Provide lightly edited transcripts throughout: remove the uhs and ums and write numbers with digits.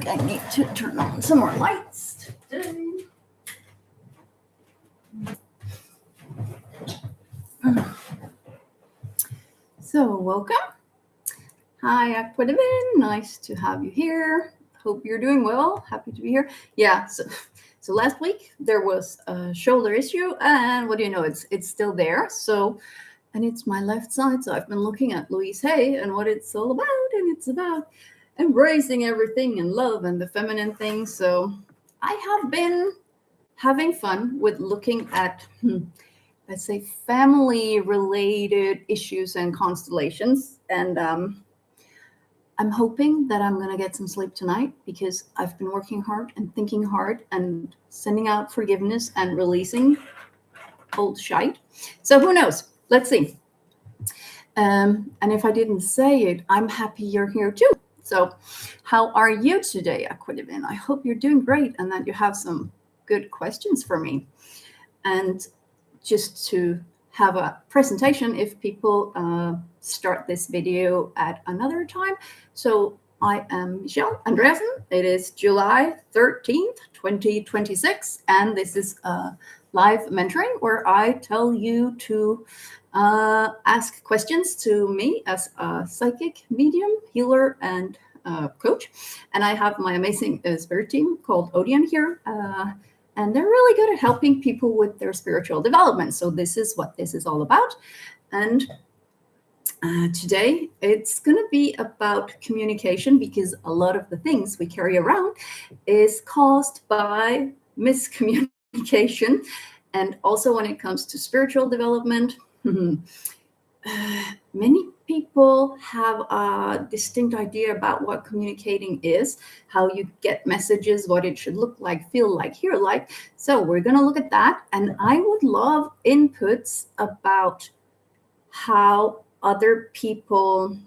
think I need to turn on some more lights today. So welcome. Hi, Aquadivin. Nice to have you here. Hope you're doing well. Happy to be here. Yeah, so last week there was a shoulder issue, and what do you know? It's still there. So, and it's my left side. So I've been looking at Louise Hay and what it's all about, and it's about embracing everything and love and the feminine things. So I have been having fun with looking at, let's say, family-related issues and constellations. And I'm hoping that I'm going to get some sleep tonight because I've been working hard and thinking hard and sending out forgiveness and releasing old shite. So who knows? Let's see. And if I didn't say it, I'm happy you're here too. So how are you today, Aquadivin? I hope you're doing great and that you have some good questions for me. And just to have a presentation if people start this video at another time. So I am Michelle Andreasen. It is July 13th, 2026. And this is live mentoring where I tell you to ask questions to me as a psychic medium, healer, and coach. And I have my amazing spirit team called Odeon here. And they're really good at helping people with their spiritual development. So this is what this is all about. And today it's going to be about communication because a lot of the things we carry around is caused by miscommunication. And also when it comes to spiritual development, many people have a distinct idea about what communicating is, how you get messages, what it should look like, feel like, hear like. So we're going to look at that. And I would love inputs about how other people,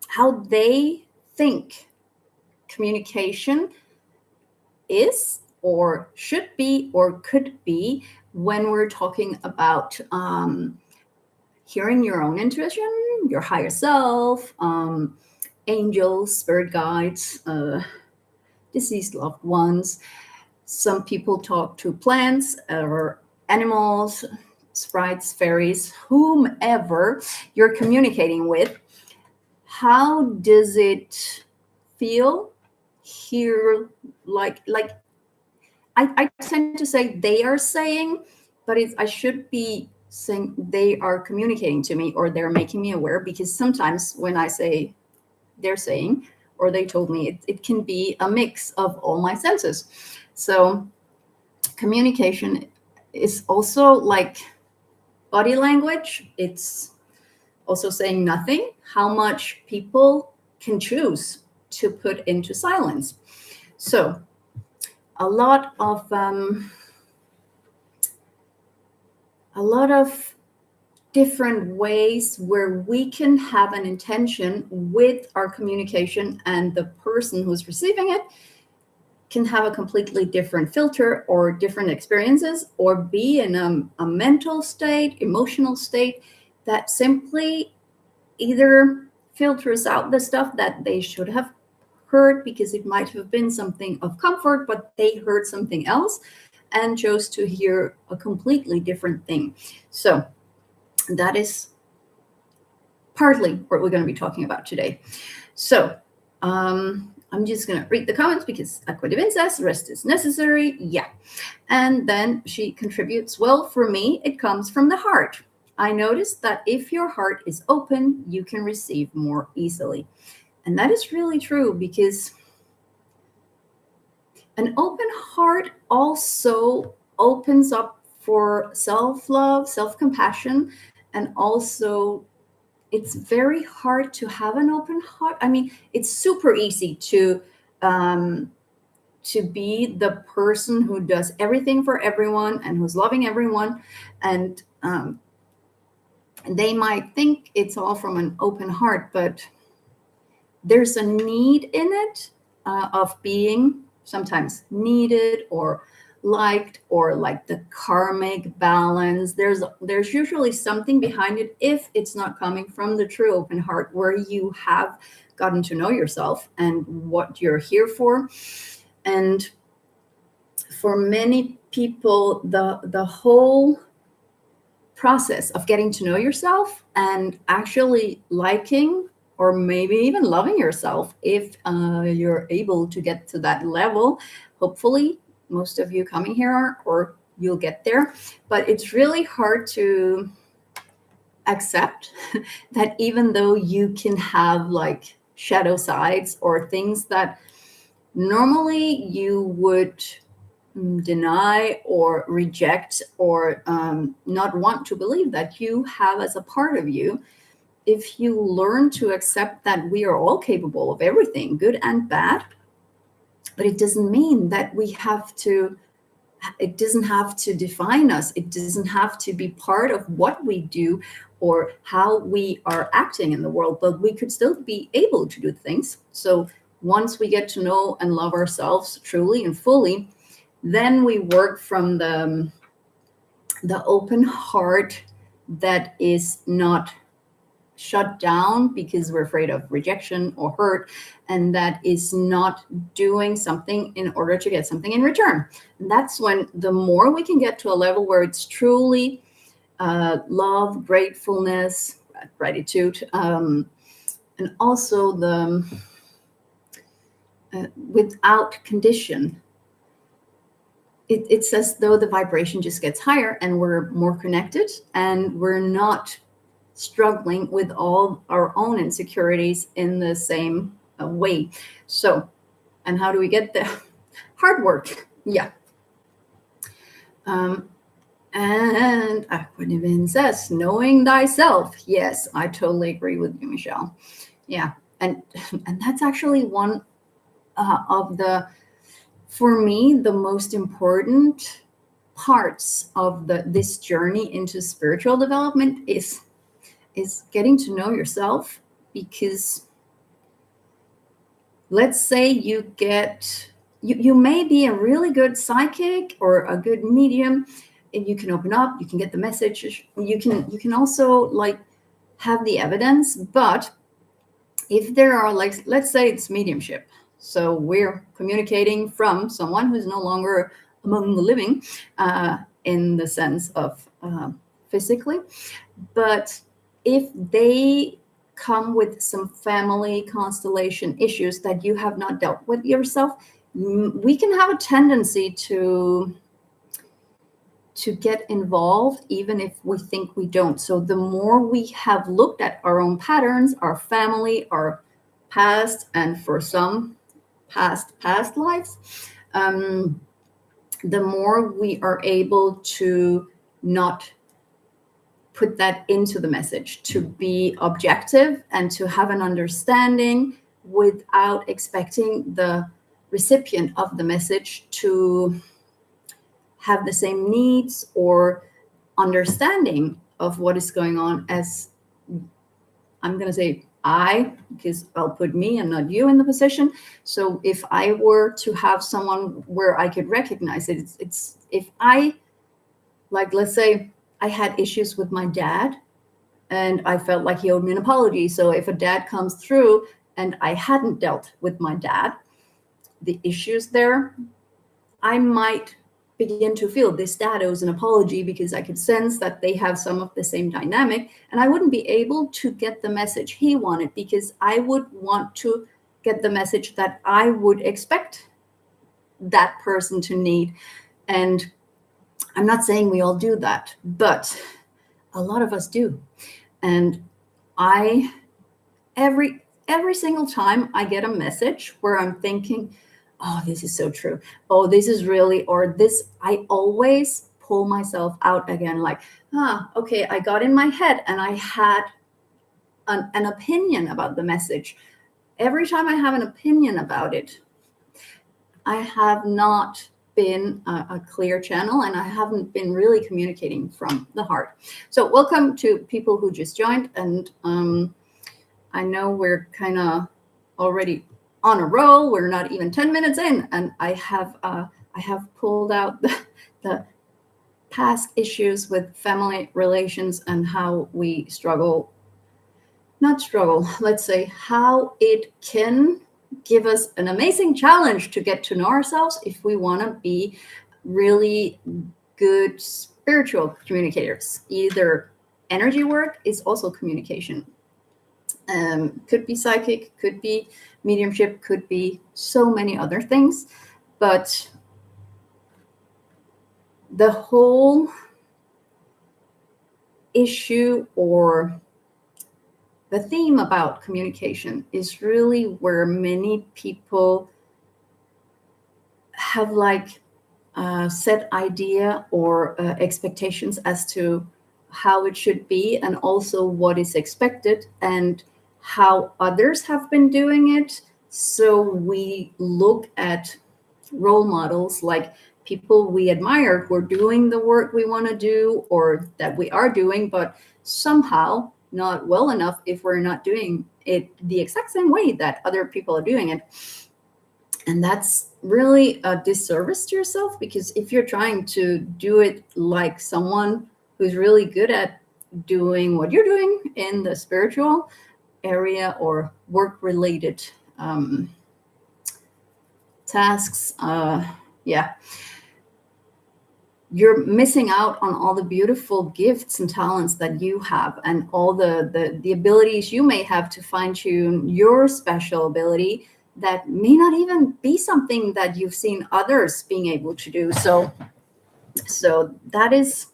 how they think communication is or should be or could be when we're talking about hearing your own intuition, your higher self, angels, spirit guides, deceased loved ones. Some people talk to plants or animals, sprites, fairies, whomever you're communicating with. How does it feel here? Like I tend to say they are saying, but I should be saying they are communicating to me or they're making me aware, because sometimes when I say they're saying or they told me, it can be a mix of all my senses. So communication is also like body language. It's also saying nothing, how much people can choose to put into silence. So a lot of different ways where we can have an intention with our communication, and the person who's receiving it can have a completely different filter or different experiences, or be in a mental state, emotional state that simply either filters out the stuff that they should have heard because it might have been something of comfort, but they heard something else and chose to hear a completely different thing. So that is partly what we're going to be talking about today. So I'm just going to read the comments because Aquadivin says rest is necessary. Yeah. And then she contributes, well, for me, it comes from the heart. I noticed that if your heart is open, you can receive more easily. And that is really true, because an open heart also opens up for self-love, self-compassion, and also it's very hard to have an open heart. I mean, it's super easy to be the person who does everything for everyone and who's loving everyone, and they might think it's all from an open heart, but there's a need in it of being sometimes needed or liked, or like the karmic balance. There's usually something behind it if it's not coming from the true open heart, where you have gotten to know yourself and what you're here for. And for many people, the whole process of getting to know yourself and actually liking or maybe even loving yourself, if you're able to get to that level, hopefully most of you coming here are, or you'll get there. But it's really hard to accept that even though you can have like shadow sides or things that normally you would deny or reject or not want to believe that you have as a part of you, if you learn to accept that we are all capable of everything, good and bad, but it doesn't mean that it doesn't have to define us. It doesn't have to be part of what we do or how we are acting in the world, but we could still be able to do things. So once we get to know and love ourselves truly and fully, then we work from the open heart that is not shut down because we're afraid of rejection or hurt, and that is not doing something in order to get something in return. And that's when the more we can get to a level where it's truly love, gratefulness, gratitude, and also the without condition. It's as though the vibration just gets higher and we're more connected and we're not struggling with all our own insecurities in the same way. So, and how do we get there? Hard work. Yeah. And Aquanivin says, knowing thyself. Yes, I totally agree with you, Michelle. Yeah. And that's actually one of the, for me, the most important parts of this journey into spiritual development is getting to know yourself. Because let's say you may be a really good psychic or a good medium, and you can open up, you can get the message, you can also like have the evidence. But if there are, like, let's say it's mediumship, so we're communicating from someone who's no longer among the living, in the sense of physically, but if they come with some family constellation issues that you have not dealt with yourself, we can have a tendency to get involved even if we think we don't. So the more we have looked at our own patterns, our family, our past, and for some past lives, the more we are able to not put that into the message, to be objective and to have an understanding without expecting the recipient of the message to have the same needs or understanding of what is going on as, I'm going to say I, because I'll put me and not you in the position. So if I were to have someone where I could recognize it, it's if I, like, let's say I had issues with my dad and I felt like he owed me an apology. So if a dad comes through and I hadn't dealt with my dad, the issues there, I might begin to feel this dad owes an apology, because I could sense that they have some of the same dynamic, and I wouldn't be able to get the message he wanted, because I would want to get the message that I would expect that person to need. And I'm not saying we all do that, but a lot of us do. And every single time I get a message where I'm thinking, oh, this is so true, oh, this is really, or this, I always pull myself out again, like, okay, I got in my head and I had an opinion about the message. Every time I have an opinion about it, I have not been a clear channel, and I haven't been really communicating from the heart. So welcome to people who just joined, and I know we're kind of already on a roll. We're not even 10 minutes in, and I have I have pulled out the past issues with family relations and how we struggle, not struggle, let's say how it can give us an amazing challenge to get to know ourselves if we want to be really good spiritual communicators. Either energy work is also communication. Could be psychic, could be mediumship, could be so many other things. But the whole issue or the theme about communication is really where many people have like set idea or expectations as to how it should be, and also what is expected and how others have been doing it. So we look at role models like people we admire who are doing the work we want to do or that we are doing, but somehow not well enough if we're not doing it the exact same way that other people are doing it. And that's really a disservice to yourself, because if you're trying to do it like someone who's really good at doing what you're doing in the spiritual area or work related tasks, you're missing out on all the beautiful gifts and talents that you have, and all the abilities you may have to fine tune your special ability that may not even be something that you've seen others being able to do. So that is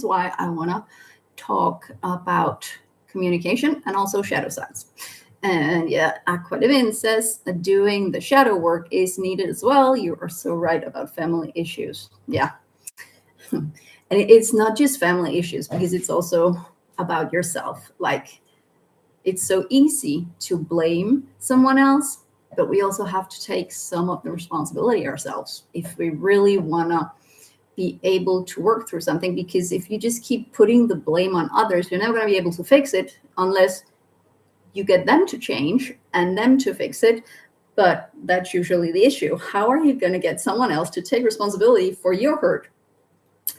why I want to talk about communication and also shadow sides. And yeah, Aqua Divin says doing the shadow work is needed as well. You are so right about family issues. Yeah. And it's not just family issues, because it's also about yourself. Like, it's so easy to blame someone else, but we also have to take some of the responsibility ourselves if we really want to be able to work through something. Because if you just keep putting the blame on others, you're never going to be able to fix it unless you get them to change and them to fix it. But that's usually the issue. How are you going to get someone else to take responsibility for your hurt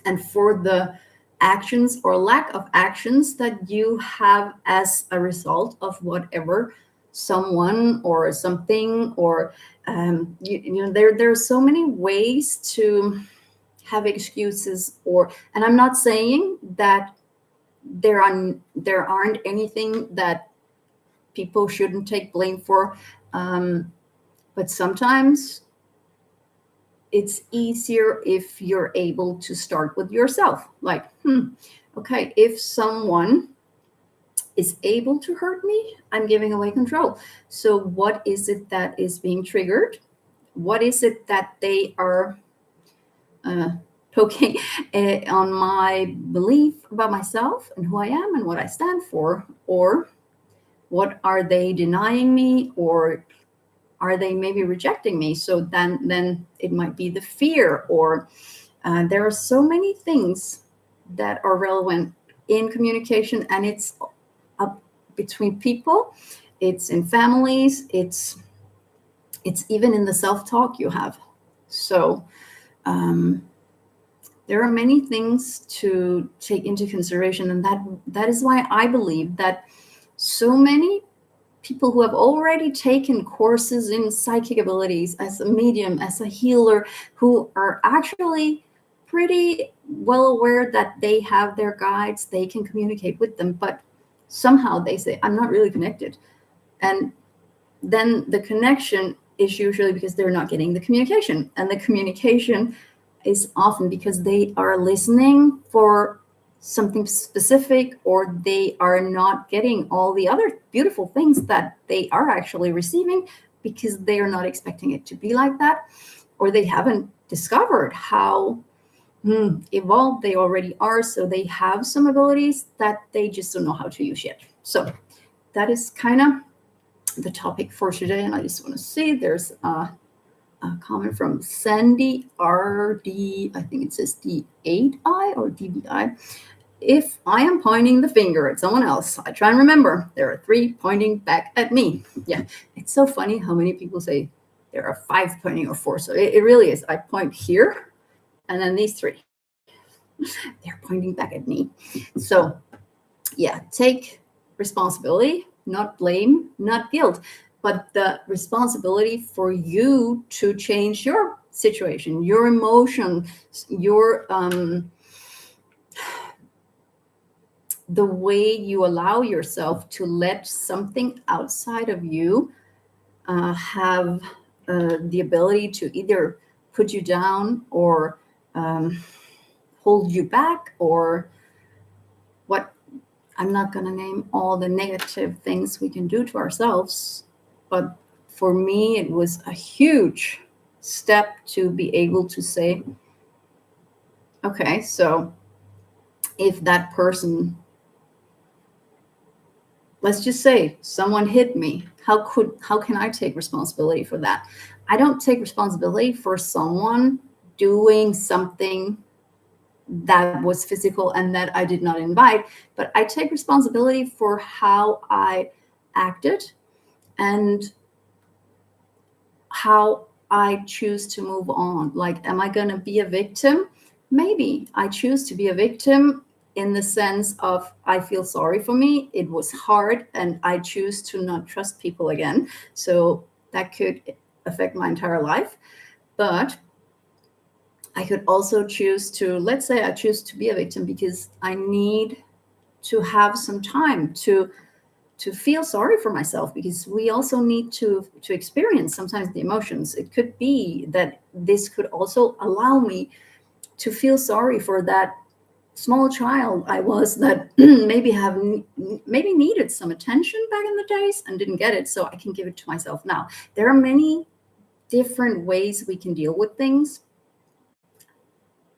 and for the actions or lack of actions that you have as a result of whatever someone or something, or there are so many ways to have excuses, and I'm not saying that there aren't anything that people shouldn't take blame for, but sometimes it's easier if you're able to start with yourself. Like, okay, if someone is able to hurt me, I'm giving away control. So what is it that is being triggered? What is it that they are poking on my belief about myself and who I am and what I stand for? Or what are they denying me, or are they maybe rejecting me? So then it might be the fear, or there are so many things that are relevant in communication, and it's up between people, it's in families, it's even in the self-talk you have. So there are many things to take into consideration, and that is why I believe that so many people who have already taken courses in psychic abilities, as a medium, as a healer, who are actually pretty well aware that they have their guides, they can communicate with them, but somehow they say, I'm not really connected. And then the connection is usually because they're not getting the communication. And the communication is often because they are listening for something specific, or they are not getting all the other beautiful things that they are actually receiving, because they are not expecting it to be like that, or they haven't discovered how evolved they already are. So they have some abilities that they just don't know how to use yet. So that is kind of the topic for today. And I just want to see, there's a comment from Sandy RD, I think it says D8I or DBI. If I am pointing the finger at someone else, I try and remember there are 3 pointing back at me. Yeah, it's so funny how many people say, there are 5 pointing or 4. So it really is. I point here, and then these 3, they're pointing back at me. So yeah, take responsibility, not blame, not guilt, but the responsibility for you to change your situation, your emotion, your the way you allow yourself to let something outside of you have the ability to either put you down or hold you back, or what. I'm not going to name all the negative things we can do to ourselves, but for me, it was a huge step to be able to say, okay, so if that person, let's just say someone hit me, how can I take responsibility for that? I don't take responsibility for someone doing something that was physical and that I did not invite, but I take responsibility for how I acted and how I choose to move on. Like, am I going to be a victim? Maybe I choose to be a victim in the sense of I feel sorry for me. It was hard and I choose to not trust people again. So that could affect my entire life. But I could also choose to, let's say I choose to be a victim because I need to have some time to feel sorry for myself, because we also need to experience sometimes the emotions. It could be that this could also allow me to feel sorry for that small child I was that maybe needed some attention back in the days and didn't get it, so I can give it to myself now. There are many different ways we can deal with things.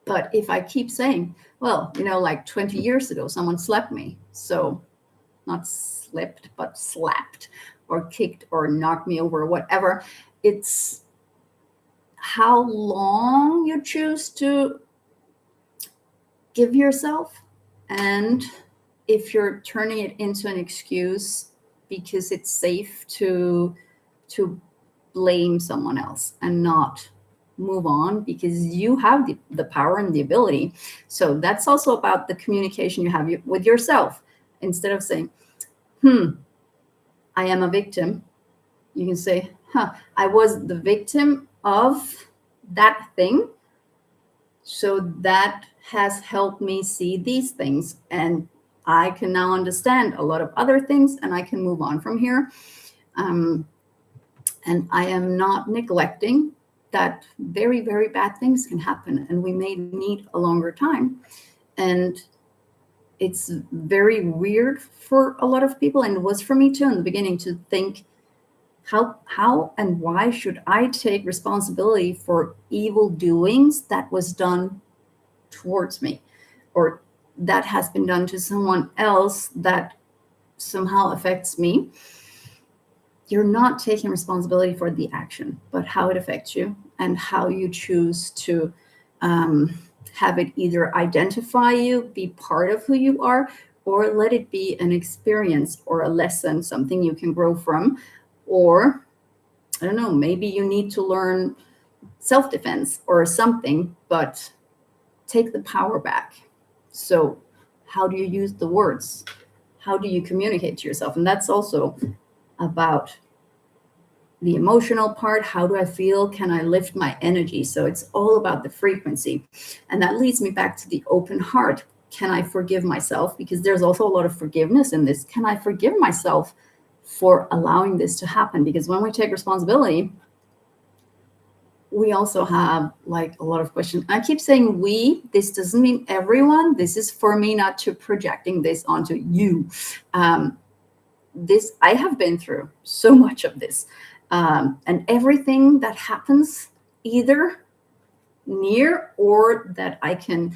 But if I keep saying, well, like 20 years ago, someone slapped me. So not slipped, but slapped or kicked or knocked me over or whatever. It's how long you choose to give yourself. And if you're turning it into an excuse because it's safe to blame someone else and not move on, because you have the power and the ability. So that's also about the communication you have with yourself. Instead of saying, I am a victim, you can say, I was the victim of that thing. So that has helped me see these things. And I can now understand a lot of other things and I can move on from here. And I am not neglecting that very, very bad things can happen and we may need a longer time. And it's very weird for a lot of people, and it was for me too in the beginning, to think, how and why should I take responsibility for evil doings that was done towards me, or that has been done to someone else that somehow affects me? You're not taking responsibility for the action, but how it affects you and how you choose to have it either identify you, be part of who you are, or let it be an experience or a lesson, something you can grow from. Or, I don't know, maybe you need to learn self-defense or something, but take the power back. So how do you use the words? How do you communicate to yourself? And that's also about the emotional part. How do I feel? Can I lift my energy? So it's all about the frequency. And that leads me back to the open heart. Can I forgive myself? Because there's also a lot of forgiveness in this. Can I forgive myself for allowing this to happen? Because when we take responsibility, we also have like a lot of questions. I keep saying we, this doesn't mean everyone. This is for me not to projecting this onto you. This, I have been through so much of this. And everything that happens either near or that I can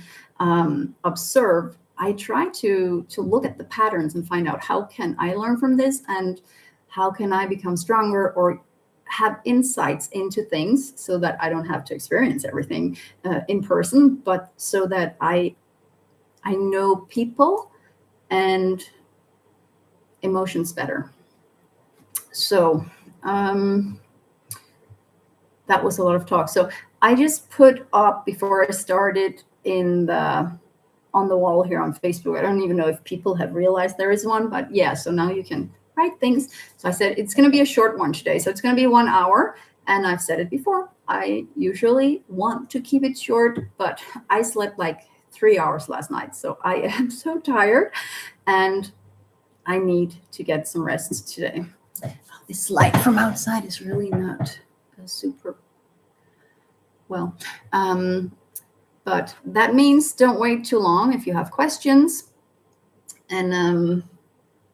observe, I try to look at the patterns and find out how can I learn from this and how can I become stronger or have insights into things so that I don't have to experience everything in person, but so that I know people and emotions better. So that was a lot of talk. So I just put up before I started on the wall here on Facebook. I don't even know if people have realized there is one, but yeah, so now you can write things. So I said it's going to be a short one today. So it's going to be 1 hour. And I've said it before, I usually want to keep it short, but I slept like 3 hours last night. So I am so tired and I need to get some rest today. This light from outside is really not super well. But that means don't wait too long if you have questions. And then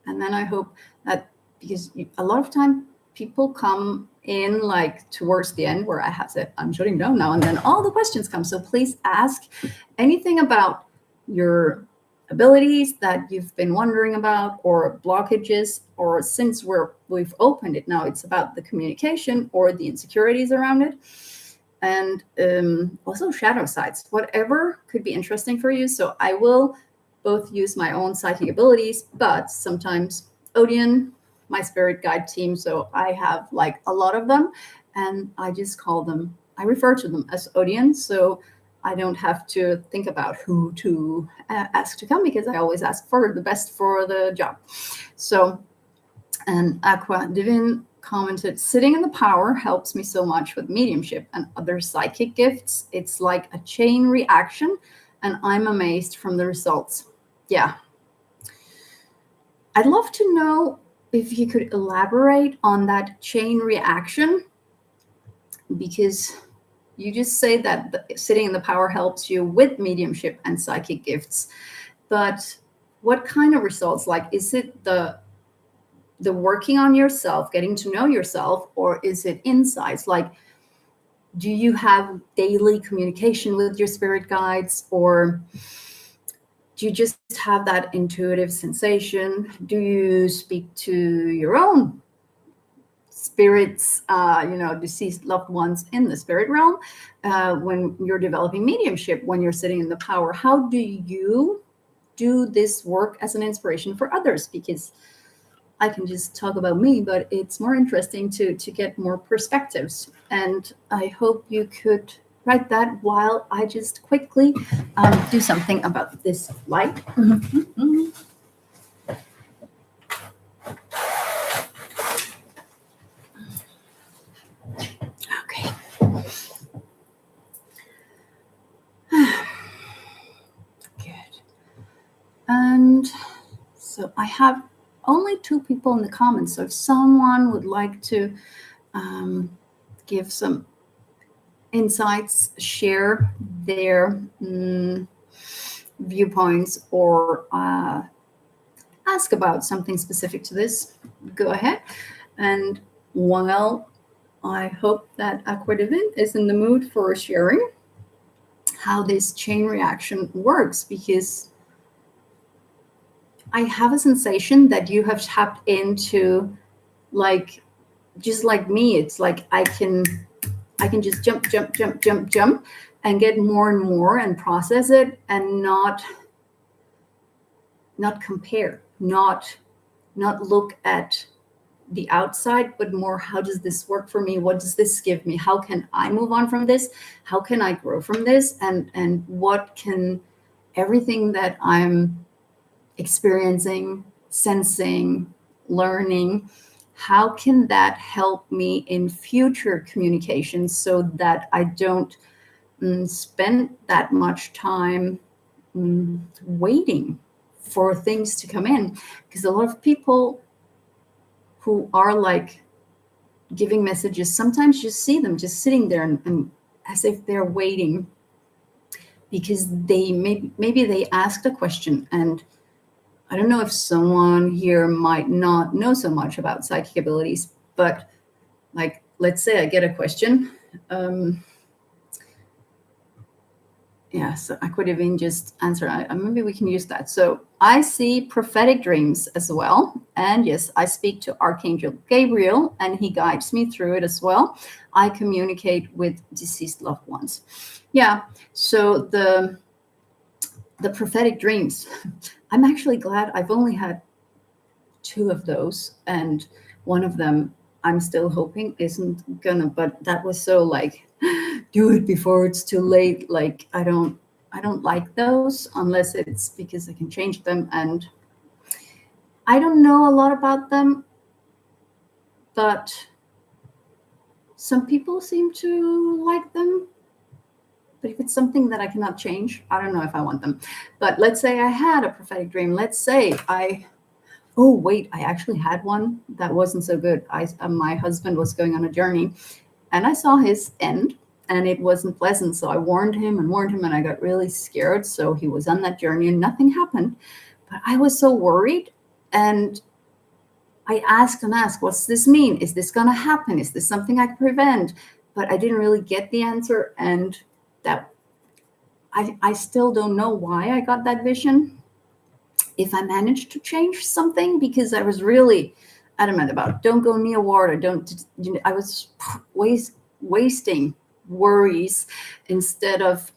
I hope that, because a lot of time people come in like towards the end where I have said, I'm shutting down now, and then all the questions come. So please ask anything about your abilities that you've been wondering about, or blockages, or since we've opened it now, it's about the communication or the insecurities around it. And also shadow sides, whatever could be interesting for you. So I will both use my own psychic abilities, but sometimes Odeon, my spirit guide team, so I have like a lot of them, and I just I refer to them as Odeon, so I don't have to think about who to ask to come, because I always ask for the best for the job. So, and Aqua Divine commented, sitting in the power helps me so much with mediumship and other psychic gifts. It's like a chain reaction, and I'm amazed from the results. Yeah. I'd love to know if you could elaborate on that chain reaction, because you just say that sitting in the power helps you with mediumship and psychic gifts. But what kind of results? Like, is it the working on yourself, getting to know yourself, or is it insights? Like, do you have daily communication with your spirit guides, or do you just have that intuitive sensation? Do you speak to your own spirits, deceased loved ones in the spirit realm when you're developing mediumship, when you're sitting in the power? How do you do this work as an inspiration for others? Because I can just talk about me, but it's more interesting to get more perspectives. And I hope you could write that while I just quickly do something about this light. Okay. Good. And so I have only 2 people in the comments. So if someone would like to give some insights, share their viewpoints, or ask about something specific to this, go ahead. And while I hope that Aqua Divine is in the mood for sharing how this chain reaction works, because I have a sensation that you have tapped into, like, just like me, it's like I can just jump and get more and more and process it, and not compare, not look at the outside, but more, how does this work for me? What does this give me? How can I move on from this? How can I grow from this? And what can everything that I'm experiencing, sensing, learning, how can that help me in future communications, so that I don't spend that much time waiting for things to come in? Because a lot of people who are like giving messages, sometimes you see them just sitting there and as if they're waiting, because they maybe they asked a question, and I don't know if someone here might not know so much about psychic abilities, but like, let's say I get a question. So Aqua Divine just answered. Maybe we can use that. So I see prophetic dreams as well. And yes, I speak to Archangel Gabriel, and he guides me through it as well. I communicate with deceased loved ones. Yeah, so the prophetic dreams, I'm actually glad I've only had 2 of those, and one of them I'm still hoping isn't gonna, but that was so like, do it before it's too late. Like I don't like those unless it's because I can change them, and I don't know a lot about them, but some people seem to like them. But if it's something that I cannot change, I don't know if I want them. But let's say I had a prophetic dream. Let's say oh wait, I actually had one that wasn't so good. My husband was going on a journey, and I saw his end, and it wasn't pleasant. So I warned him, and I got really scared. So he was on that journey, and nothing happened. But I was so worried, and I asked and asked, what's this mean? Is this gonna happen? Is this something I can prevent? But I didn't really get the answer, and that I still don't know why I got that vision. If I managed to change something, because I was really adamant about don't go near water, don't. I was wasting worries instead of.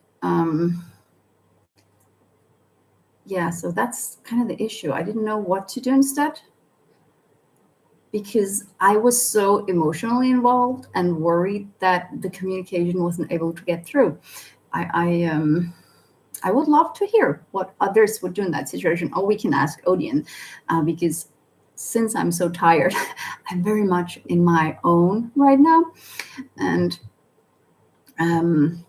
Yeah, so that's kind of the issue. I didn't know what to do instead, because I was so emotionally involved and worried that the communication wasn't able to get through. I would love to hear what others would do in that situation. Or we can ask Odeon, because since I'm so tired, I'm very much in my own right now. And I'm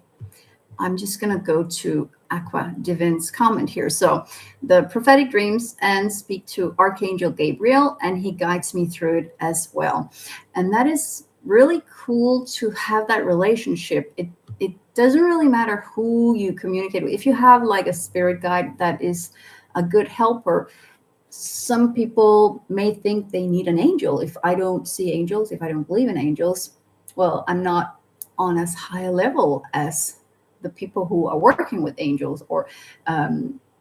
just going to go to Aqua Divin's comment here. So the prophetic dreams and speak to Archangel Gabriel, and he guides me through it as well. And that is really cool to have that relationship. It doesn't really matter who you communicate with. If you have like a spirit guide that is a good helper, some people may think they need an angel. If I don't see angels, if I don't believe in angels, well, I'm not on as high a level as the people who are working with angels. Or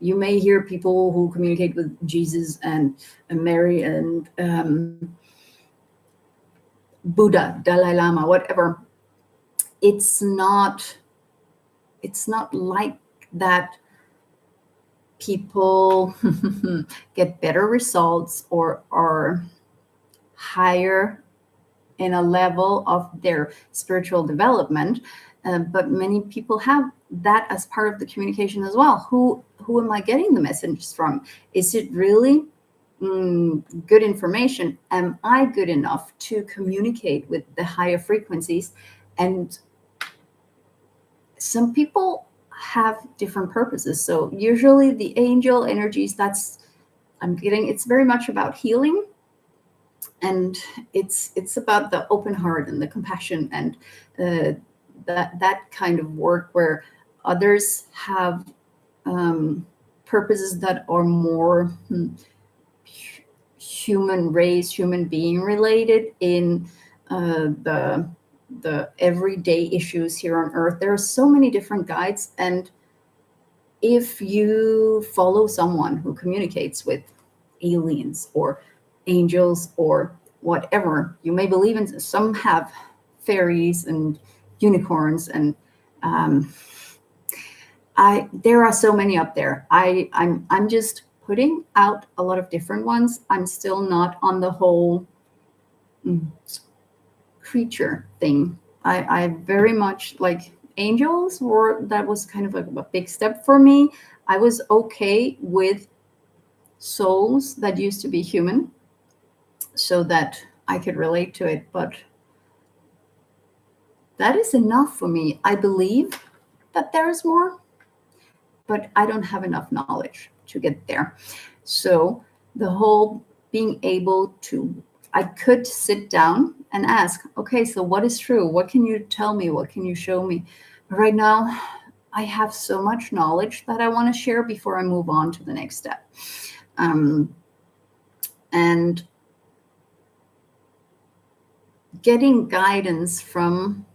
you may hear people who communicate with Jesus and Mary and Buddha, Dalai Lama, whatever. It's not like that people get better results or are higher in a level of their spiritual development. But many people have that as part of the communication as well. Who am I getting the messages from? Is it really good information? Am I good enough to communicate with the higher frequencies? And some people have different purposes. So usually the angel energies, it's very much about healing. And it's about the open heart and the compassion and that kind of work where others have purposes that are more human being related in the everyday issues here on Earth. There are so many different guides, and if you follow someone who communicates with aliens or angels or whatever, you may believe in. Some have fairies and unicorns, and there are so many up there. I'm just putting out a lot of different ones. I'm still not on the whole creature thing. I very much like angels, that was kind of a big step for me. I was okay with souls that used to be human so that I could relate to it, but that is enough for me. I believe that there is more, but I don't have enough knowledge to get there. So the whole being able to, I could sit down and ask, okay, so what is true? What can you tell me? What can you show me? But right now, I have so much knowledge that I want to share before I move on to the next step. And getting guidance from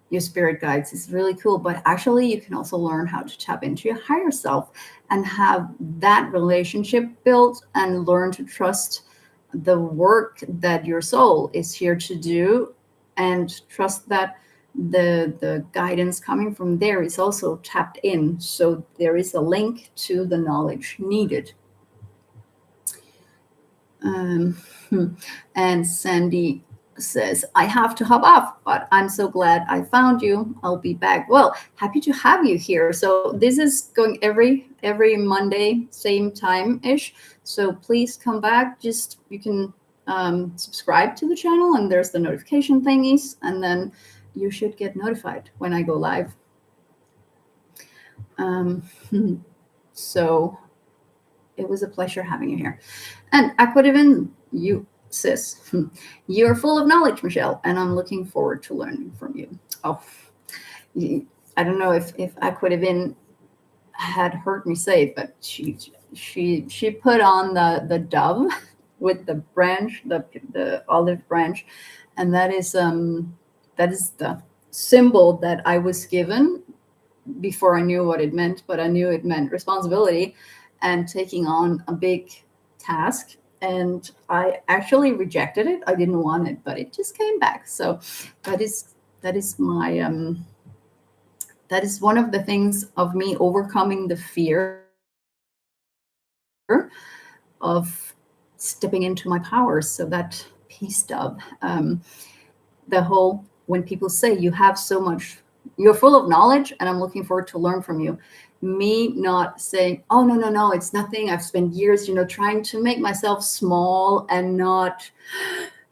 your spirit guides is really cool, but actually you can also learn how to tap into your higher self and have that relationship built and learn to trust the work that your soul is here to do, and trust that the guidance coming from there is also tapped in, so there is a link to the knowledge needed. And Sandy says, I have to hop off, but I'm so glad I found you. I'll be back. Well, happy to have you here. So this is going every Monday, same time ish. So please come back. Just you can subscribe to the channel, and there's the notification thingies, and then you should get notified when I go live. So it was a pleasure having you here. And Aquadivin, you sis, you're full of knowledge, Michelle, and I'm looking forward to learning from you. Oh, I don't know if Aquadivin had heard me say it, but she put on the dove with the branch, the olive branch, and that is the symbol that I was given before I knew what it meant, but I knew it meant responsibility and taking on a big task. And I actually rejected it. I didn't want it, but it just came back. So that is my that is one of the things of me overcoming the fear of stepping into my powers. So that piece of the whole, when people say you have so much, you're full of knowledge and I'm looking forward to learn from you, me not saying, oh, no, it's nothing. I've spent years, trying to make myself small and not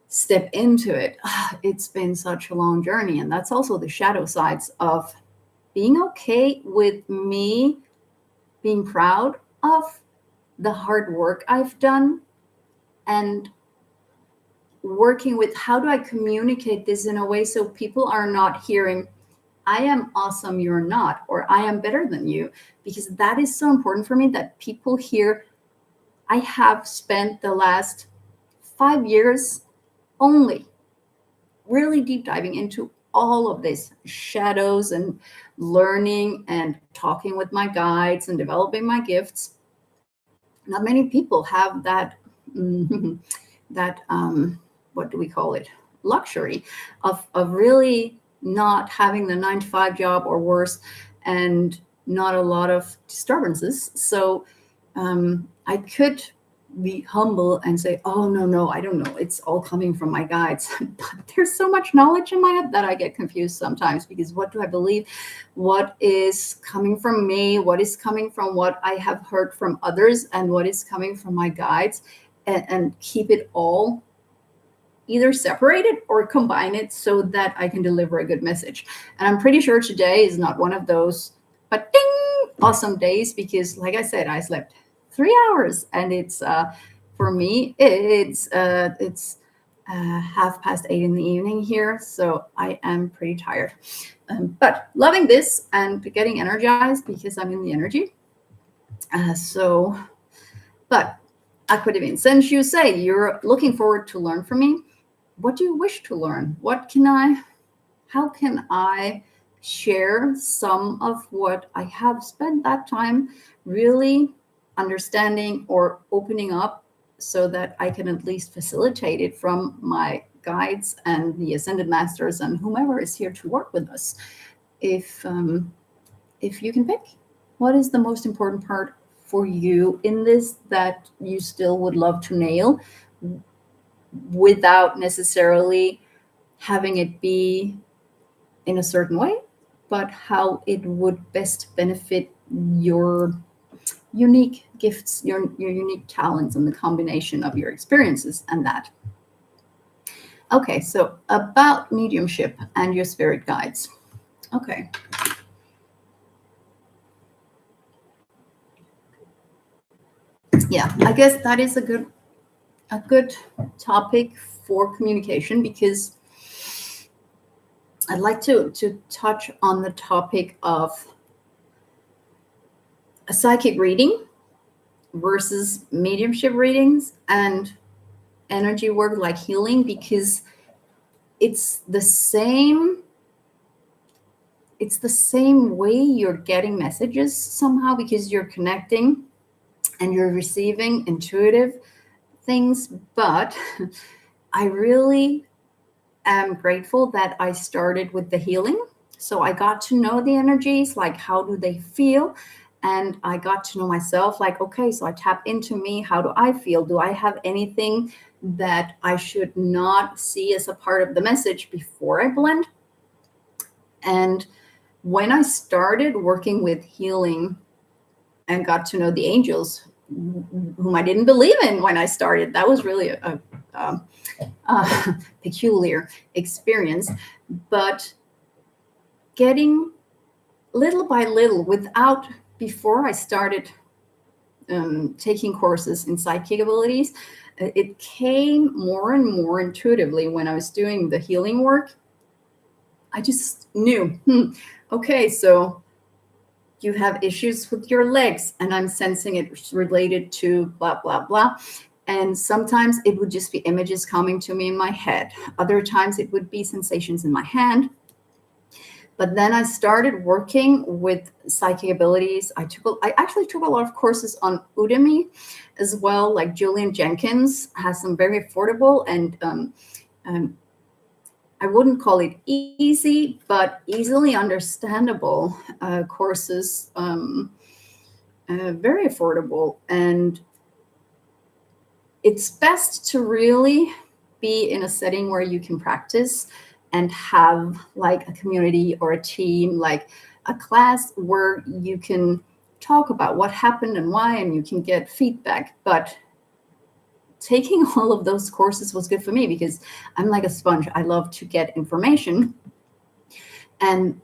step into it. It's been such a long journey. And that's also the shadow sides of being okay with me being proud of the hard work I've done and working with how do I communicate this in a way so people are not hearing, I am awesome, you're not, or I am better than you, because that is so important for me that people hear. I have spent the last 5 years only really deep diving into all of this shadows and learning and talking with my guides and developing my gifts. Not many people have that what do we call it, luxury of really not having the 9-to-5 job or worse, and not a lot of disturbances. So I could be humble and say, oh, no, I don't know. It's all coming from my guides. But there's so much knowledge in my head that I get confused sometimes, because what do I believe? What is coming from me? What is coming from what I have heard from others? And what is coming from my guides? And keep it all either separated or combine it so that I can deliver a good message. And I'm pretty sure today is not one of those, but ding, awesome days, because like I said, I slept 3 hours, and it's for me it's 8:30 in the evening here, so I am pretty tired, but loving this and getting energized because I'm in the energy. But Aquadivine, since you say you're looking forward to learn from me, what do you wish to learn? How can I share some of what I have spent that time really understanding or opening up, so that I can at least facilitate it from my guides and the ascended masters and whomever is here to work with us? If you can pick, what is the most important part for you in this that you still would love to nail without necessarily having it be in a certain way, but how it would best benefit your unique gifts, your unique talents, and the combination of your experiences and that. Okay, so about mediumship and your spirit guides. Okay. Yeah, I guess that is a good topic for communication, because I'd like to touch on the topic of a psychic reading versus mediumship readings and energy work like healing, because it's the same way you're getting messages somehow, because you're connecting and you're receiving intuitive things. But I really am grateful that I started with the healing. So I got to know the energies, like how do they feel, And I got to know myself, like, okay, so I tap into me. How do I feel? Do I have anything that I should not see as a part of the message before I blend? And when I started working with healing and got to know the angels, whom I didn't believe in when I started, that was really a peculiar experience. But getting little by little, before I started taking courses in psychic abilities, it came more and more intuitively when I was doing the healing work. I just knew, okay, so you have issues with your legs, and I'm sensing it's related to blah, blah, blah. And sometimes it would just be images coming to me in my head. Other times it would be sensations in my hand. But then I started working with psychic abilities. I actually took a lot of courses on Udemy as well. Like Julian Jenkins has some very affordable and I wouldn't call it easy, but easily understandable courses. Very affordable. And it's best to really be in a setting where you can practice and have like a community or a team, like a class where you can talk about what happened and why, and you can get feedback. But taking all of those courses was good for me because I'm like a sponge. I love to get information. And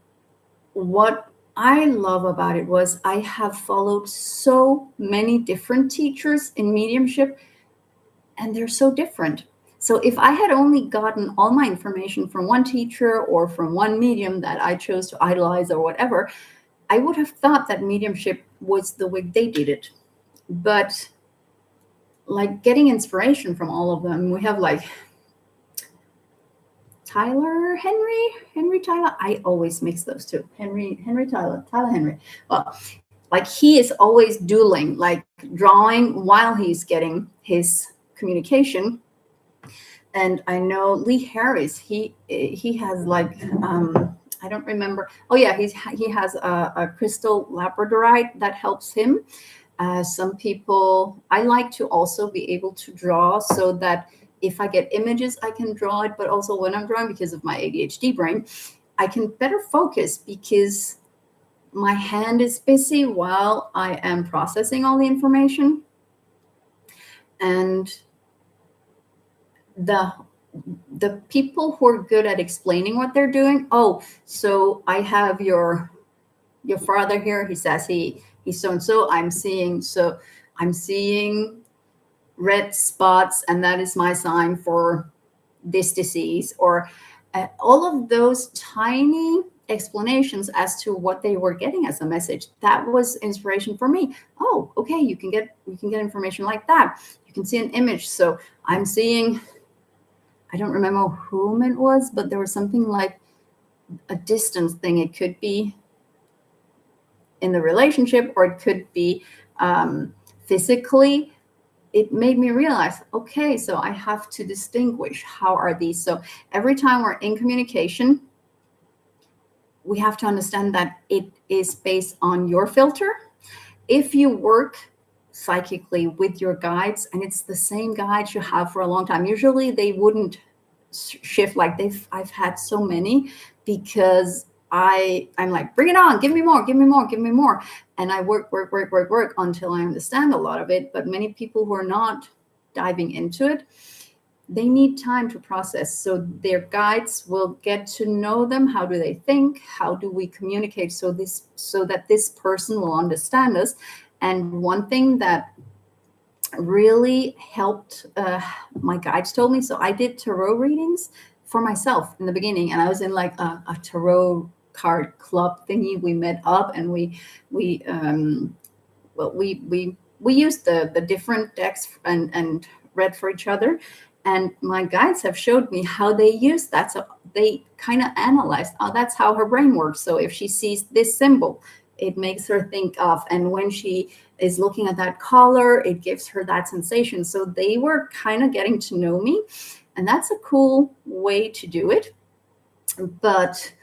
what I love about it was I have followed so many different teachers in mediumship, and they're so different. So if I had only gotten all my information from one teacher or from one medium that I chose to idolize or whatever, I would have thought that mediumship was the way they did it. But like getting inspiration from all of them, we have like Henry Tyler. I always mix those two. Henry Tyler Henry. Well, like he is always doodling, like drawing while he's getting his communication. And I know Lee Harris, he has like I don't remember. Oh yeah, he has a crystal labradorite that helps him. Some people, I like to also be able to draw so that if I get images, I can draw it. But also when I'm drawing, because of my ADHD brain, I can better focus because my hand is busy while I am processing all the information. And the people who are good at explaining what they're doing. Oh, so I have your father here. He says he's so and so. I'm seeing red spots, and that is my sign for this disease. Or all of those tiny explanations as to what they were getting as a message. That was inspiration for me. Oh, okay, you can get information like that. You can see an image. So I'm seeing, I don't remember whom it was, but there was something like a distance thing. It could be in the relationship, or it could be physically. It made me realize, okay, so I have to distinguish how are these. So every time we're in communication, we have to understand that it is based on your filter. If you work psychically with your guides and it's the same guides you have for a long time, usually they wouldn't shift. Like I've had so many, because I'm like, bring it on, give me more. And I work until I understand a lot of it. But many people who are not diving into it, they need time to process. So their guides will get to know them. How do they think? How do we communicate so that this person will understand us? And one thing that really helped, my guides told me, so I did tarot readings for myself in the beginning, and I was in like a tarot card club thingy. We met up and we used the different decks and read for each other. And my guides have showed me how they use that. So they kind of analyzed, oh, that's how her brain works. So if she sees this symbol, it makes her think of, and when she is looking at that color, it gives her that sensation. So they were kind of getting to know me, and that's a cool way to do it. But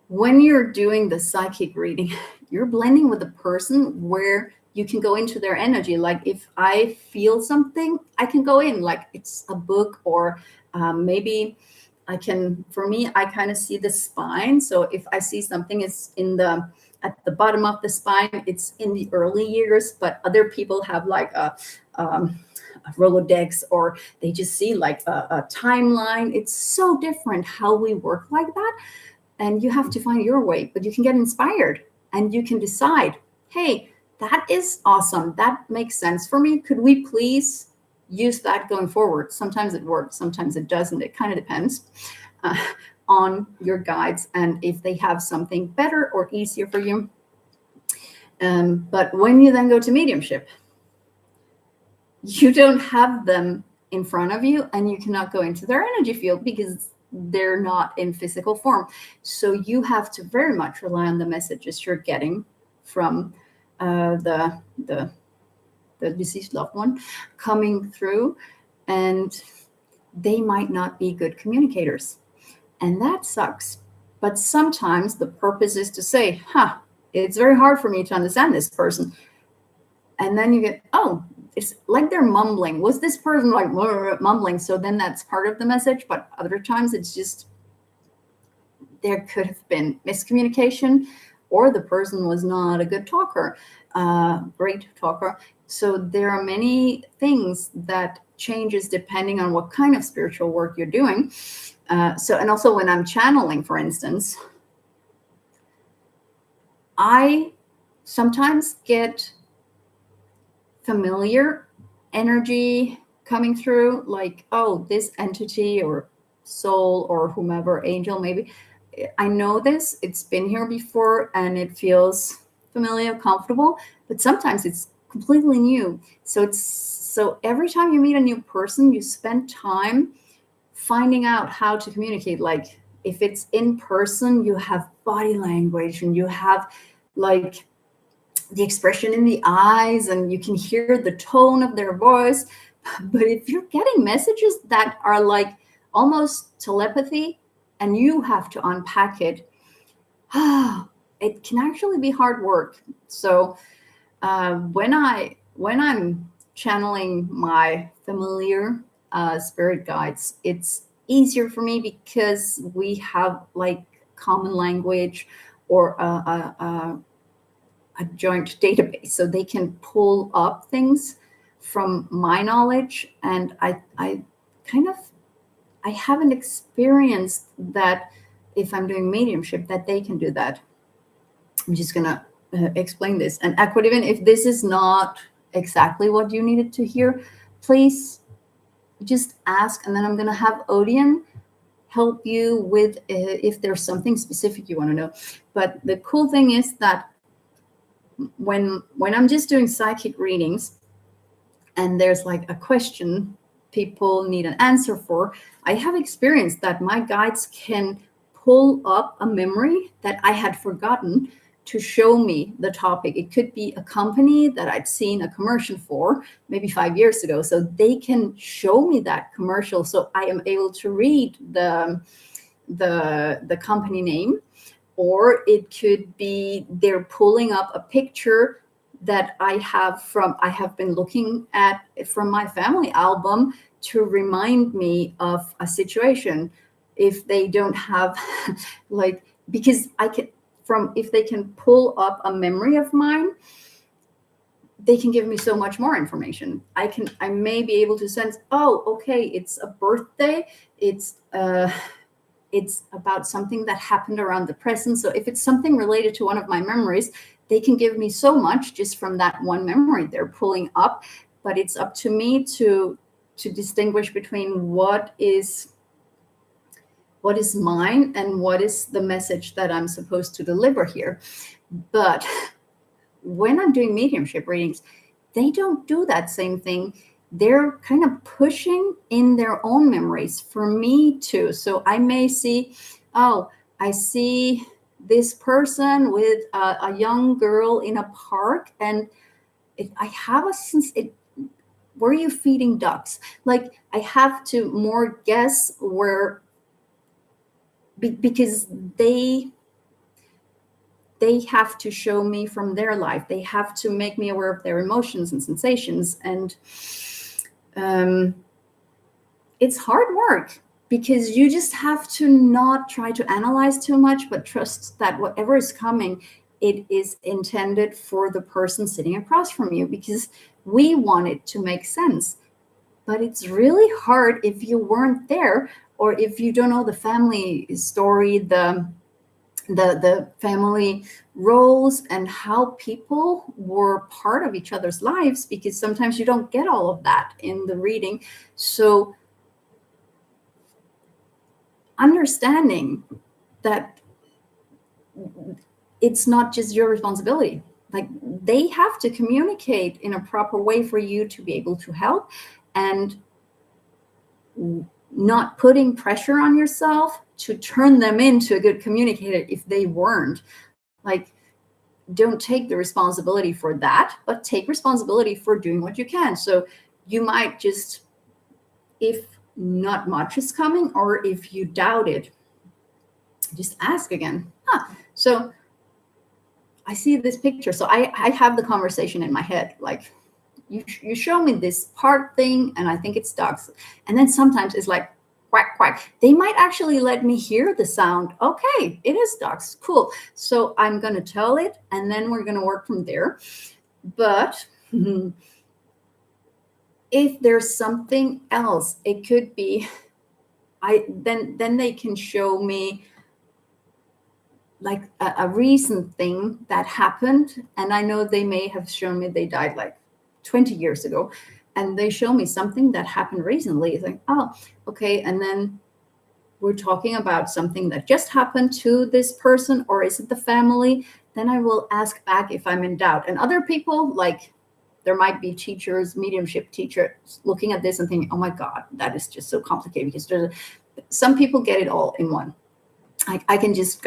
when you're doing the psychic reading, you're blending with the person where you can go into their energy. Like if I feel something, I can go in, like it's a book, or maybe I can, for me, I kind of see the spine. So if I see something, it's at the bottom of the spine, it's in the early years, but other people have like a Rolodex, or they just see like a timeline. It's so different how we work like that. And you have to find your way, but you can get inspired and you can decide, hey, that is awesome. That makes sense for me. Could we please use that going forward? Sometimes it works, sometimes it doesn't. It kind of depends uh, on your guides and if they have something better or easier for you. But when you then go to mediumship, you don't have them in front of you and you cannot go into their energy field because they're not in physical form. So you have to very much rely on the messages you're getting from the deceased loved one coming through, and they might not be good communicators, and that sucks. But sometimes the purpose is to say, it's very hard for me to understand this person. And then you get, it's like they're mumbling. Was this person like mumbling? So then that's part of the message. But other times it's just, there could have been miscommunication, or the person was not a good talker, great talker. So there are many things that changes depending on what kind of spiritual work you're doing. And also when I'm channeling, for instance, I sometimes get familiar energy coming through, like, this entity or soul or whomever, angel maybe, I know this, it's been here before and it feels familiar, comfortable, but sometimes it's completely new. So every time you meet a new person, you spend time finding out how to communicate. Like if it's in person, you have body language and you have like the expression in the eyes and you can hear the tone of their voice. But if you're getting messages that are like almost telepathy and you have to unpack it, it can actually be hard work. So when I'm channeling my familiar spirit guides, it's easier for me because we have like common language or a joint database, so they can pull up things from my knowledge. And I haven't experienced that if I'm doing mediumship that they can do that. I'm just gonna explain this. And Aquadiven, if this is not exactly what you needed to hear, please just ask, and then I'm gonna have Odeon help you with if there's something specific you want to know. But the cool thing is that when I'm just doing psychic readings and there's like a question people need an answer for, I have experienced that my guides can pull up a memory that I had forgotten to show me the topic. It could be a company that I'd seen a commercial for maybe 5 years ago. So they can show me that commercial. So I am able to read the company name. Or it could be they're pulling up a picture that I have been looking at from my family album to remind me of a situation. If they don't have because if they can pull up a memory of mine, they can give me so much more information. I may be able to sense, okay, it's a birthday, it's about something that happened around the present. So if it's something related to one of my memories, they can give me so much just from that one memory they're pulling up. But it's up to me to distinguish between what is mine and what is the message that I'm supposed to deliver here. But when I'm doing mediumship readings, they don't do that same thing. They're kind of pushing in their own memories for me too. So I may see, I see this person with a young girl in a park, and I have a sense, were you feeding ducks? Like I have to more guess where, because they they have to show me from their life. They have to make me aware of their emotions and sensations. And it's hard work, because you just have to not try to analyze too much, but trust that whatever is coming, it is intended for the person sitting across from you, because we want it to make sense. But it's really hard if you weren't there, or if you don't know the family story, the family roles, and how people were part of each other's lives, because sometimes you don't get all of that in the reading. So understanding that it's not just your responsibility. Like, they have to communicate in a proper way for you to be able to help, and not putting pressure on yourself to turn them into a good communicator if they weren't. Like, don't take the responsibility for that, but take responsibility for doing what you can. So you might just, if not much is coming, or if you doubt it, just ask again. So I see this picture. So I have the conversation in my head, like, you show me this part thing, and I think it's ducks. And then sometimes it's like, quack, quack. They might actually let me hear the sound. Okay, it is ducks. Cool. So I'm going to tell it, and then we're going to work from there. But if there's something else, it could be, then they can show me like a recent thing that happened. And I know they may have shown me they died like 20 years ago, and they show me something that happened recently. It's like, oh, okay. And then we're talking about something that just happened to this person, or is it the family? Then I will ask back if I'm in doubt. And other people, like, there might be teachers, mediumship teachers, looking at this and thinking, oh my God, that is just so complicated, because some people get it all in one. I can just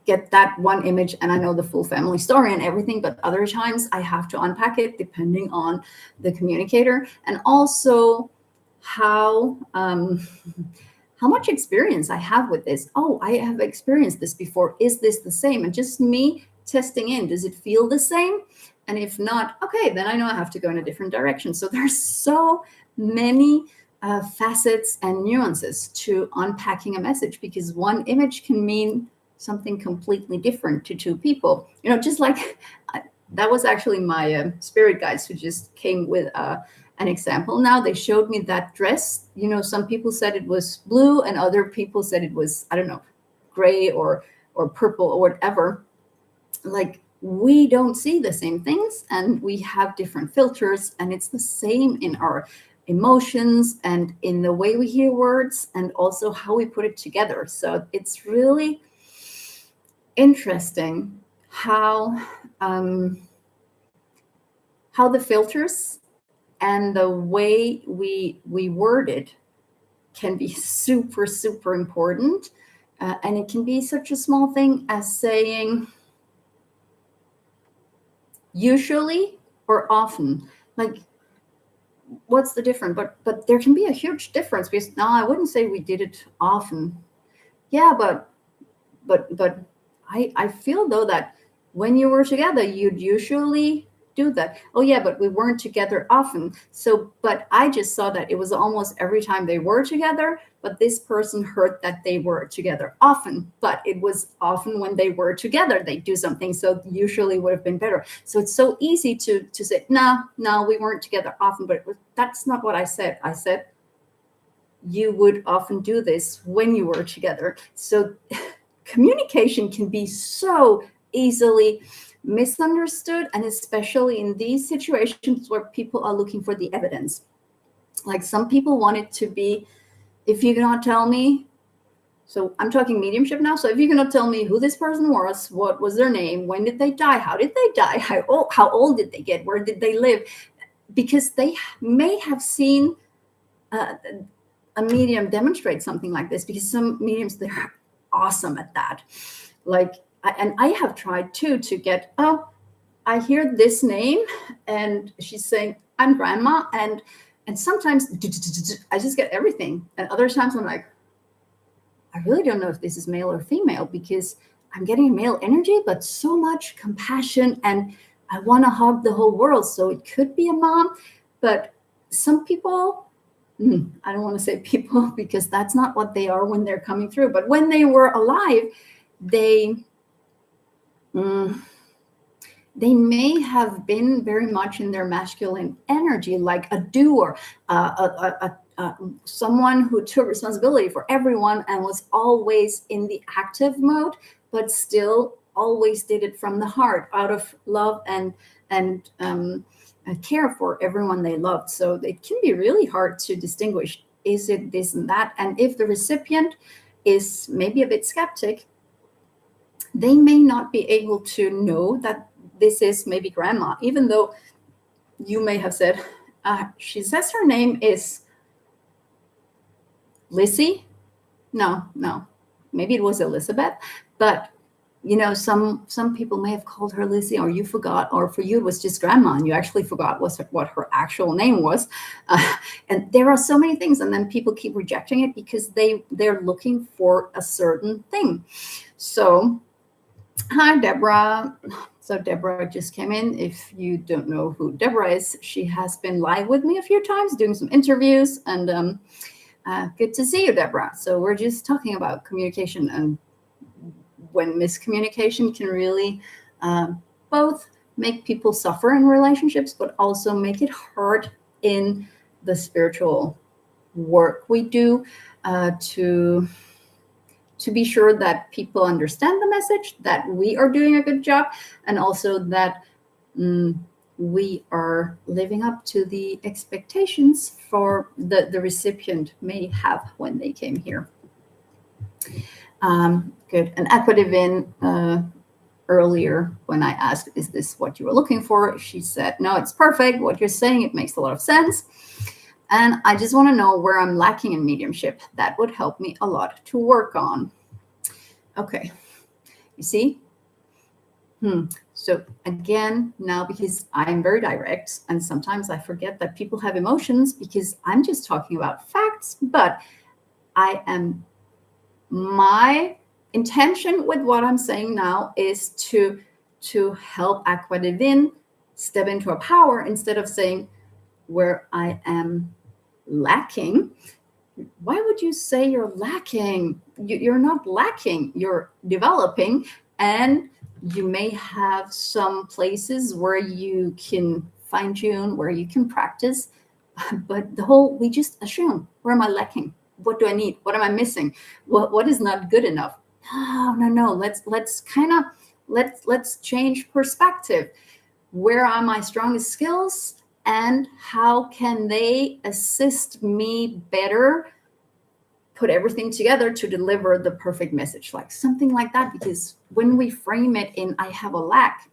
get that one image and I know the full family story and everything. But other times I have to unpack it depending on the communicator, and also how much experience I have with this. Oh, I have experienced this before. Is this the same? And just me testing in, does it feel the same? And if not, okay, then I know I have to go in a different direction. So there's so many facets and nuances to unpacking a message, because one image can mean something completely different to two people. Just like that was actually my spirit guides who just came with an example. Now they showed me that dress. Some people said it was blue, and other people said it was, I don't know, gray or purple or whatever. Like, we don't see the same things, and we have different filters, and it's the same in our emotions and in the way we hear words, and also how we put it together. So it's really interesting how the filters and the way we word it can be super, super important. And it can be such a small thing as saying usually or often. Like, what's the difference? But there can be a huge difference, because now I wouldn't say we did it often. Yeah, but I feel though that when you were together, you'd usually do that. Oh yeah, but we weren't together often. So, but I just saw that it was almost every time they were together, but this person heard that they were together often, but it was often when they were together, they do something. So usually would have been better. So it's so easy to say, no, we weren't together often, but that's not what I said. I said, you would often do this when you were together. So communication can be so easily misunderstood, and especially in these situations where people are looking for the evidence. Like, some people want it to be, if you cannot tell me, so I'm talking mediumship now, so if you cannot tell me who this person was, what was their name, when did they die, how did they die, how old did they get, where did they live, because they may have seen a medium demonstrate something like this, because some mediums, they're awesome at that. Like, and I have tried too to get, oh, I hear this name and she's saying, I'm grandma. And sometimes I just get everything. And other times I'm like, I really don't know if this is male or female, because I'm getting a male energy, but so much compassion, and I want to hug the whole world. So it could be a mom, but some people, I don't want to say people because that's not what they are when they're coming through. But when they were alive, they may have been very much in their masculine energy, like a doer, someone who took responsibility for everyone and was always in the active mode, but still always did it from the heart, out of love and care for everyone they loved. So it can be really hard to distinguish, is it this and that? And if the recipient is maybe a bit skeptic, they may not be able to know that this is maybe grandma, even though you may have said, she says her name is Lizzie. No, maybe it was Elizabeth, but some people may have called her Lizzie, or you forgot, or for you it was just grandma and you actually forgot what her actual name was. And there are so many things, and then people keep rejecting it because they're looking for a certain thing. So hi, Deborah. So Deborah just came in. If you don't know who Deborah is, she has been live with me a few times doing some interviews, and good to see you, Deborah. So we're just talking about communication, and when miscommunication can really both make people suffer in relationships, but also make it hard in the spiritual work we do to be sure that people understand the message, that we are doing a good job, and also that we are living up to the expectations for the recipient may have when they came here. Good. And Aqua Divine, earlier when I asked, is this what you were looking for? She said, no, it's perfect. What you're saying, it makes a lot of sense. And I just want to know where I'm lacking in mediumship. That would help me a lot to work on. Okay. You see? So again, now, because I'm very direct, and sometimes I forget that people have emotions because I'm just talking about facts, but my intention with what I'm saying now is to help Aqua Divine step into a power instead of saying where I am lacking. Why would you say you're lacking? You're not lacking, you're developing, and you may have some places where you can fine tune, where you can practice, but we just assume, where am I lacking? What do I need? What am I missing? What is not good enough? No. Let's change perspective. Where are my strongest skills, and how can they assist me better put everything together to deliver the perfect message? Like something like that. Because when we frame it in I have a lack,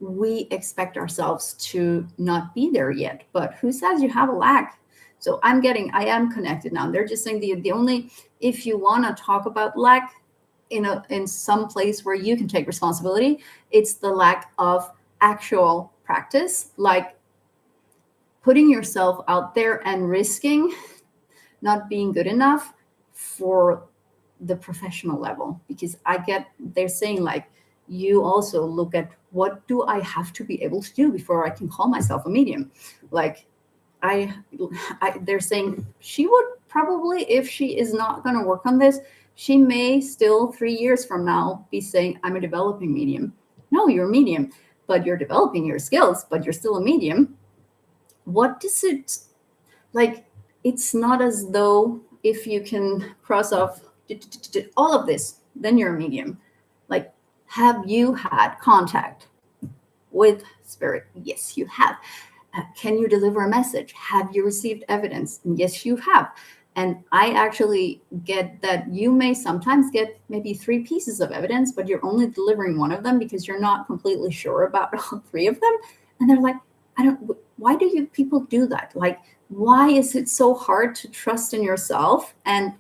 we expect ourselves to not be there yet. But who says you have a lack? So I am connected now. They're just saying the only, if you want to talk about lack in some place where you can take responsibility, it's the lack of actual practice, like putting yourself out there and risking not being good enough for the professional level. Because they're saying like, you also look at what do I have to be able to do before I can call myself a medium? Like, they're saying she would probably, if she is not going to work on this, she may still 3 years from now be saying, I'm a developing medium. No, you're a medium, but you're developing your skills, but you're still a medium. What does it, like, it's not as though if you can cross off all of this, then you're a medium. Like, have you had contact with spirit? Yes, you have. Can you deliver a message? Have you received evidence? Yes, you have. And I actually get that you may sometimes get maybe 3 pieces of evidence, but you're only delivering one of them because you're not completely sure about all 3 of them. And they're like, why do you people do that? Like, why is it so hard to trust in yourself and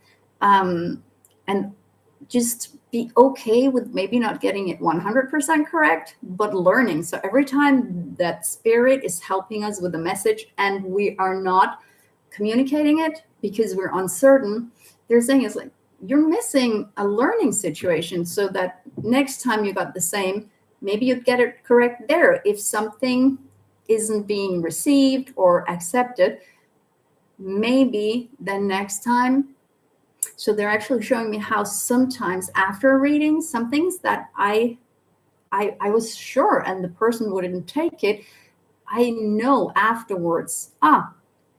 just be okay with maybe not getting it 100% correct, but learning? So every time that spirit is helping us with a message and we are not communicating it because we're uncertain, they're saying it's like, you're missing a learning situation, so that next time you got the same, maybe you'd get it correct there. If something isn't being received or accepted, maybe the next time. So they're actually showing me how sometimes after reading some things that I was sure and the person wouldn't take it, I know afterwards,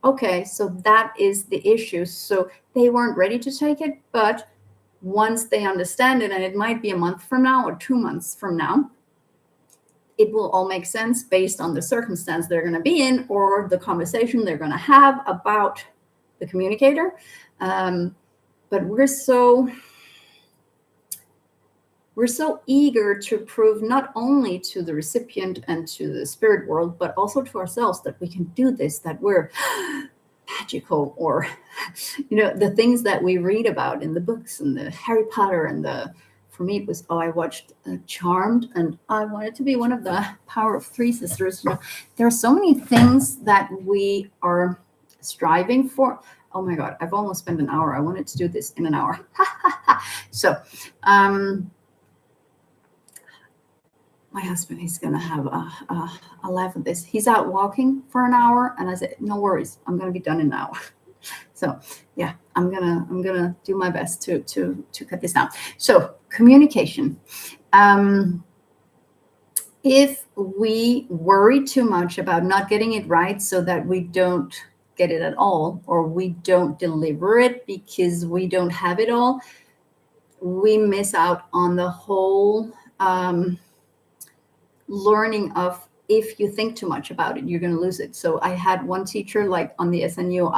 okay, so that is the issue. So they weren't ready to take it, but once they understand it, and it might be a month from now or 2 months from now, it will all make sense based on the circumstance they're going to be in or the conversation they're going to have about the communicator. But we're so eager to prove not only to the recipient and to the spirit world, but also to ourselves that we can do this, that we're magical, or, the things that we read about in the books and the Harry Potter and for me, it was, I watched Charmed, and I wanted to be one of the Power of Three sisters. There are so many things that we are striving for. Oh my God, I've almost spent an hour. I wanted to do this in an hour. So, my husband, he's going to have a laugh at this. He's out walking for an hour, and I said, no worries, I'm going to be done in an hour. So yeah, I'm gonna do my best to cut this down. So communication. If we worry too much about not getting it right, so that we don't get it at all, or we don't deliver it because we don't have it all, we miss out on the whole learning of, if you think too much about it, you're going to lose it. So I had one teacher, like on the SNU,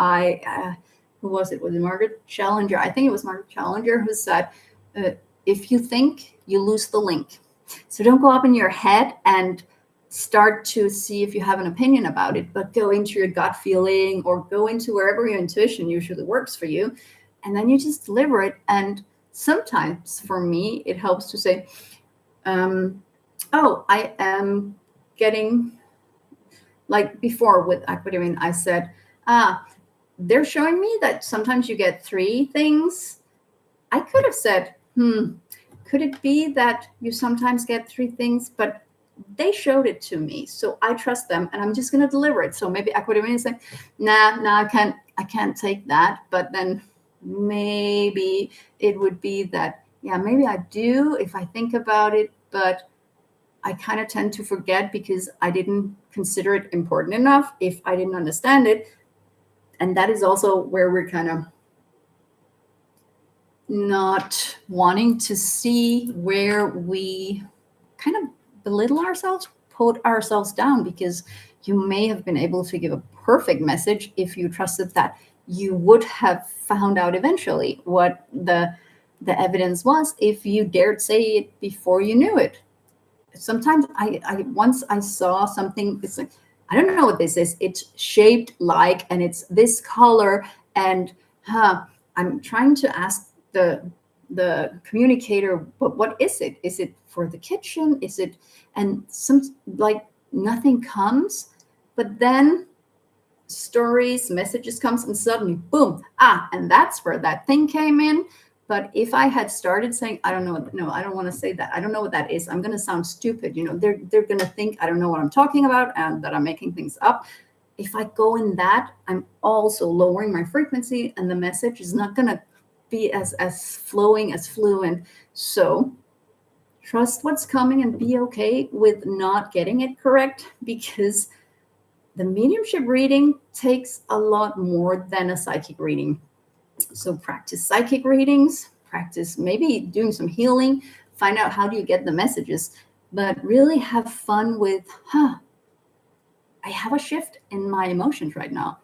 who was it? Was it Margaret Challenger? I think it was Margaret Challenger, who said, if you think, you lose the link. So don't go up in your head and start to see if you have an opinion about it, but go into your gut feeling, or go into wherever your intuition usually works for you. And then you just deliver it. And sometimes for me, it helps to say, I am getting, like before with Aquadivine, I said, they're showing me that sometimes you get 3 things. I could have said, could it be that you sometimes get 3 things, but they showed it to me, so I trust them, and I'm just going to deliver it. So maybe Aquadivine is like, nah, I can't take that. But then maybe it would be that, yeah, maybe I do if I think about it, but I kind of tend to forget because I didn't consider it important enough if I didn't understand it. And that is also where we're kind of not wanting to see where we kind of belittle ourselves, put ourselves down, because you may have been able to give a perfect message if you trusted that you would have found out eventually what the evidence was if you dared say it before you knew it. Sometimes once I saw something, it's like, I don't know what this is. It's shaped like, and it's this color, and I'm trying to ask the communicator, but what is it? Is it for the kitchen? Is it? And nothing comes, but then stories, messages comes, and suddenly, boom, and that's where that thing came in. But if I had started saying, I don't know, no, I don't want to say that, I don't know what that is, I'm going to sound stupid. They're going to think I don't know what I'm talking about and that I'm making things up. If I go in that, I'm also lowering my frequency, and the message is not going to be as flowing, as fluent. So trust what's coming and be okay with not getting it correct, because the mediumship reading takes a lot more than a psychic reading. So practice psychic readings, practice maybe doing some healing, find out how do you get the messages, but really have fun with, I have a shift in my emotions right now.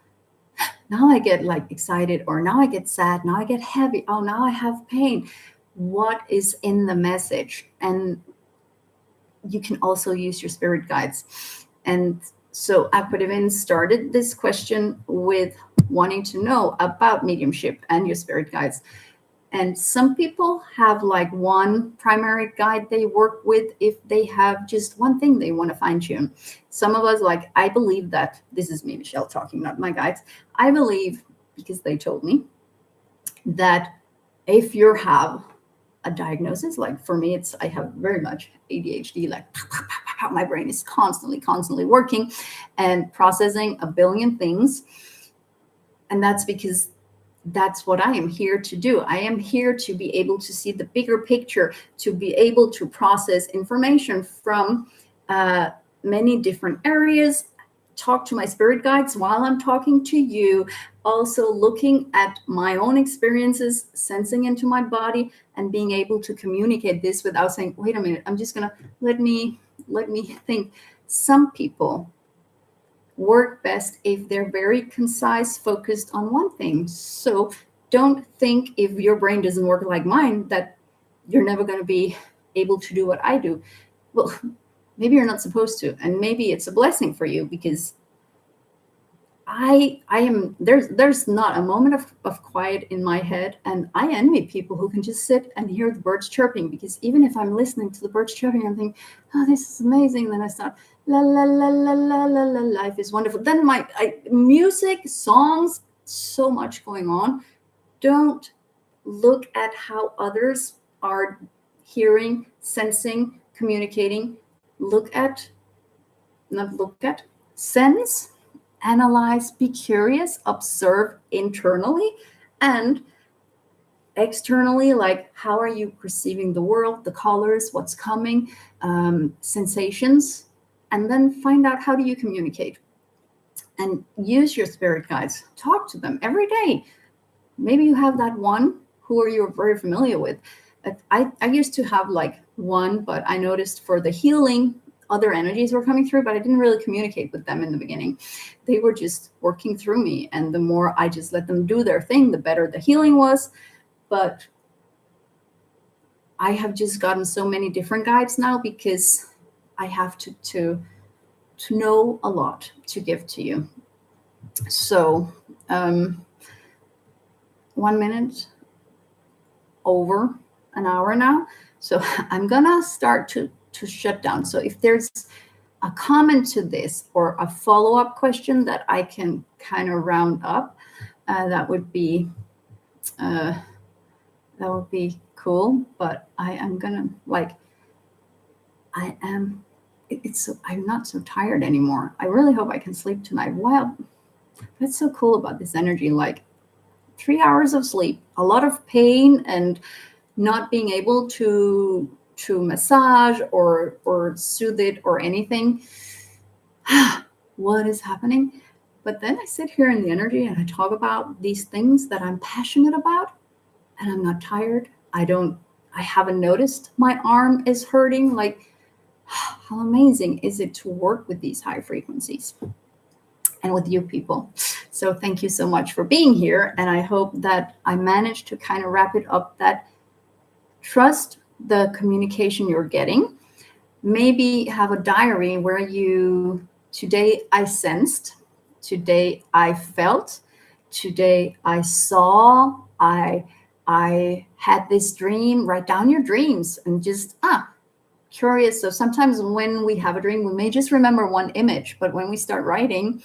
Now I get like excited, or now I get sad, now I get heavy, oh, now I have pain. What is in the message? And you can also use your spirit guides. And so Aquadivine started this question with wanting to know about mediumship and your spirit guides. And some people have like one primary guide they work with if they have just one thing they want to fine tune. Some of us, like, I believe that, this is me, Michelle, talking, not my guides. I believe, because they told me, that if you have a diagnosis, like for me, I have very much ADHD, like my brain is constantly working and processing a billion things. And that's because that's what I am here to do. I am here to be able to see the bigger picture, to be able to process information from many different areas, talk to my spirit guides while I'm talking to you, also looking at my own experiences, sensing into my body, and being able to communicate this without saying, wait a minute, I'm just gonna let me think. Some people work best if they're very concise, focused on one thing. So don't think, if your brain doesn't work like mine, that you're never going to be able to do what I do. Well, maybe you're not supposed to, and maybe it's a blessing for you, because I am there's not a moment of quiet in my head, and I envy people who can just sit and hear the birds chirping, because even if I'm listening to the birds chirping and think, oh, this is amazing, then I start la la la la la la la, life is wonderful. Then music, songs, so much going on. Don't look at how others are hearing, sensing, communicating. Not look at, sense, analyze, be curious, observe internally and externally, like how are you perceiving the world, the colors, what's coming, sensations, and then find out how do you communicate. And use your spirit guides, talk to them every day. Maybe you have that one who you're very familiar with. I used to have like one, but I noticed for the healing, other energies were coming through, but I didn't really communicate with them in the beginning. They were just working through me. And the more I just let them do their thing, the better the healing was. But I have just gotten so many different guides now, because I have to know a lot to give to you. So 1 minute over an hour now. So I'm gonna start to shut down. So if there's a comment to this or a follow-up question that I can kind of round up, that would be cool. But I am gonna I'm not so tired anymore. I really hope I can sleep tonight. Wow, that's so cool about this energy. Like 3 hours of sleep, a lot of pain, and not being able to massage or soothe it or anything. What is happening? But then I sit here in the energy and I talk about these things that I'm passionate about, and I'm not tired. I haven't noticed my arm is hurting. Like, how amazing is it to work with these high frequencies and with you people? So thank you so much for being here. And I hope that I managed to kind of wrap it up, that trust the communication you're getting. Maybe have a diary where today I sensed, today I felt, today I saw, I had this dream. Write down your dreams and just curious. So sometimes when we have a dream, we may just remember one image, but when we start writing,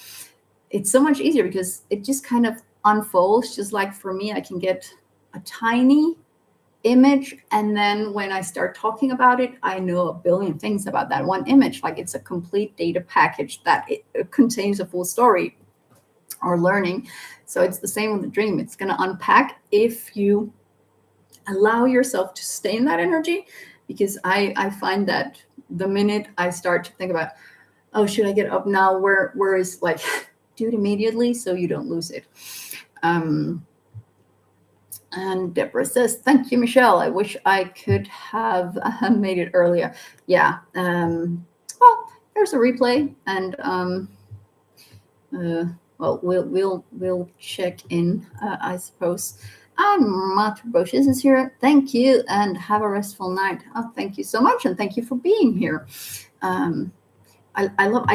it's so much easier because it just kind of unfolds. Just like for me, I can get a tiny image, and then when I start talking about it, I know a billion things about that one image. Like it's a complete data package that it contains a full story or learning. So it's the same with the dream. It's going to unpack if you allow yourself to stay in that energy, because I find that the minute I start to think about, oh, should I get up now? Where is, like, do it immediately so you don't lose it. And Deborah says, thank you, Michelle. I wish I could have made it earlier. Yeah. Well, there's a replay, and well, we'll check in, I suppose. And Matt Bushes is here. Thank you, and have a restful night. Oh, thank you so much, and thank you for being here. I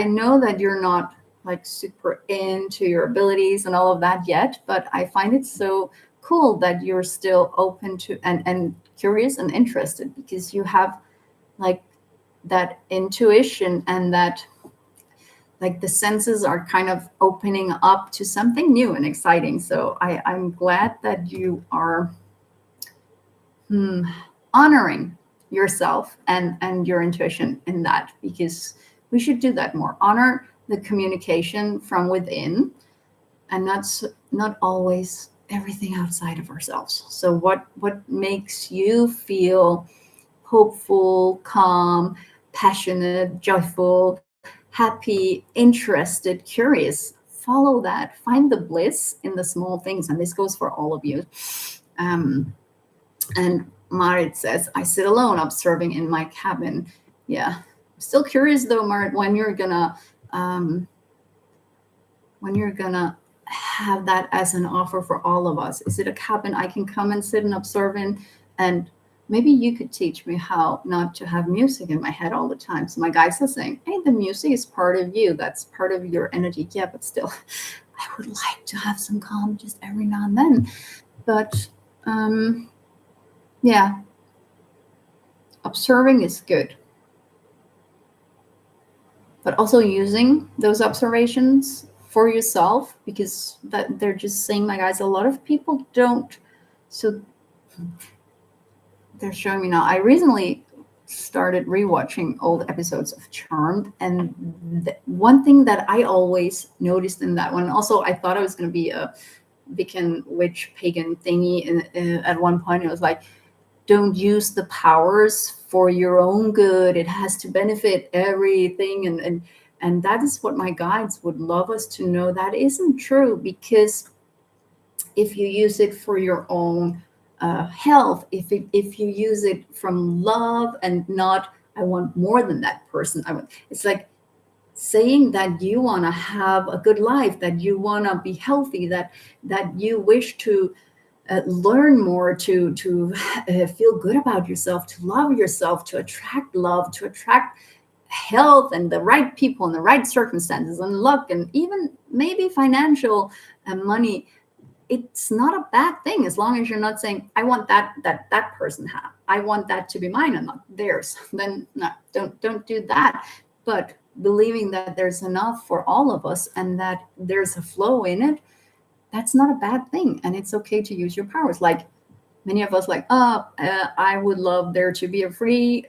know that you're not like super into your abilities and all of that yet, but I find it so cool that you're still open to and curious and interested, because you have like that intuition, and that like the senses are kind of opening up to something new and exciting. So I'm glad that you are honoring yourself and your intuition in that, because we should do that more. Honor the communication from within, and not always everything outside of ourselves. So what makes you feel hopeful, calm, passionate, joyful, happy, interested, curious? Follow that. Find the bliss in the small things, and this goes for all of you. And Marit says, I sit alone observing in my cabin. Yeah. Still curious though, Marit, when you're gonna have that as an offer for all of us. Is it a cabin I can come and sit and observe in? And maybe you could teach me how not to have music in my head all the time. So my guides are saying, hey, the music is part of you. That's part of your energy. Yeah, but still, I would like to have some calm just every now and then. But yeah, observing is good. But also using those observations for yourself, because that they're just saying, my guys, a lot of people don't. So they're showing me now. I recently started rewatching old episodes of Charmed, and one thing that I always noticed in that one, also I thought I was going to be a Wiccan witch pagan thingy at one point. It was like, don't use the powers for your own good. It has to benefit everything, and that is what my guides would love us to know. That isn't true, because if you use it for your own health, if you use it from love and not, I want more than that person. It's like saying that you want to have a good life, that you want to be healthy, that you wish to learn more, to feel good about yourself, to love yourself, to attract love, to attract health and the right people and the right circumstances and luck, and even maybe financial and money. It's not a bad thing, as long as you're not saying, I want that person have, I want that to be mine and not theirs. Then no, don't do that. But believing that there's enough for all of us and that there's a flow in it, that's not a bad thing. And it's okay to use your powers. Like many of us, like, I would love there to be a free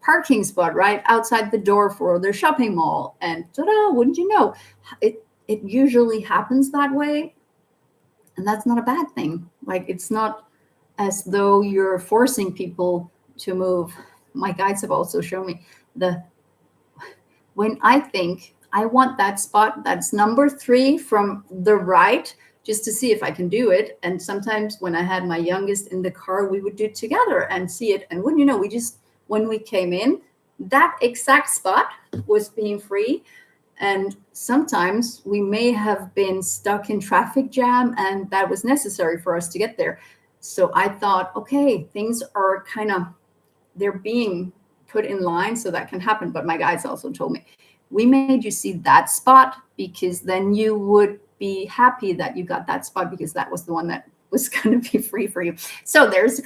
parking spot right outside the door for their shopping mall. And ta-da, wouldn't you know, it usually happens that way. And that's not a bad thing. Like, it's not as though you're forcing people to move. My guides have also shown me when I think I want that spot that's number 3 from the right, just to see if I can do it. And sometimes when I had my youngest in the car, we would do it together and see it. And wouldn't you know, when we came in, that exact spot was being free. And sometimes we may have been stuck in traffic jam, and that was necessary for us to get there. So I thought, okay, things are they're being put in line so that can happen. But my guides also told me, we made you see that spot because then you would be happy that you got that spot, because that was the one that was going to be free for you. So there's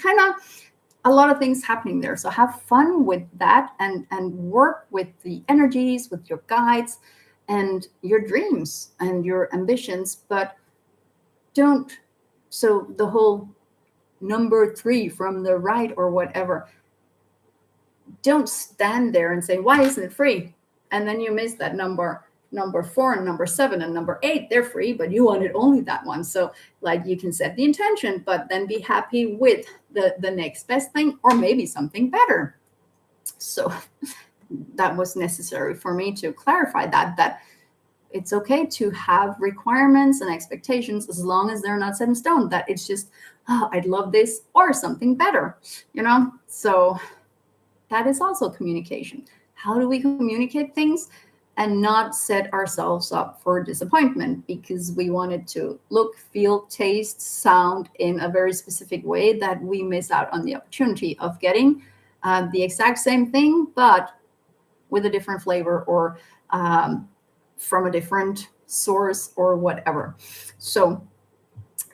a lot of things happening there. So have fun with that and work with the energies, with your guides and your dreams and your ambitions, but don't. So the whole number 3 from the right or whatever, don't stand there and say, why isn't it free? And then you miss that number 4 and number 7 and number 8, they're free, but you wanted only that one. So like, you can set the intention, but then be happy with the next best thing, or maybe something better. So that was necessary for me to clarify that it's okay to have requirements and expectations, as long as they're not set in stone, that it's just, I'd love this or something better, So that is also communication. How do we communicate things and not set ourselves up for disappointment because we wanted to look, feel, taste, sound in a very specific way, that we miss out on the opportunity of getting the exact same thing, but with a different flavor, or from a different source or whatever. So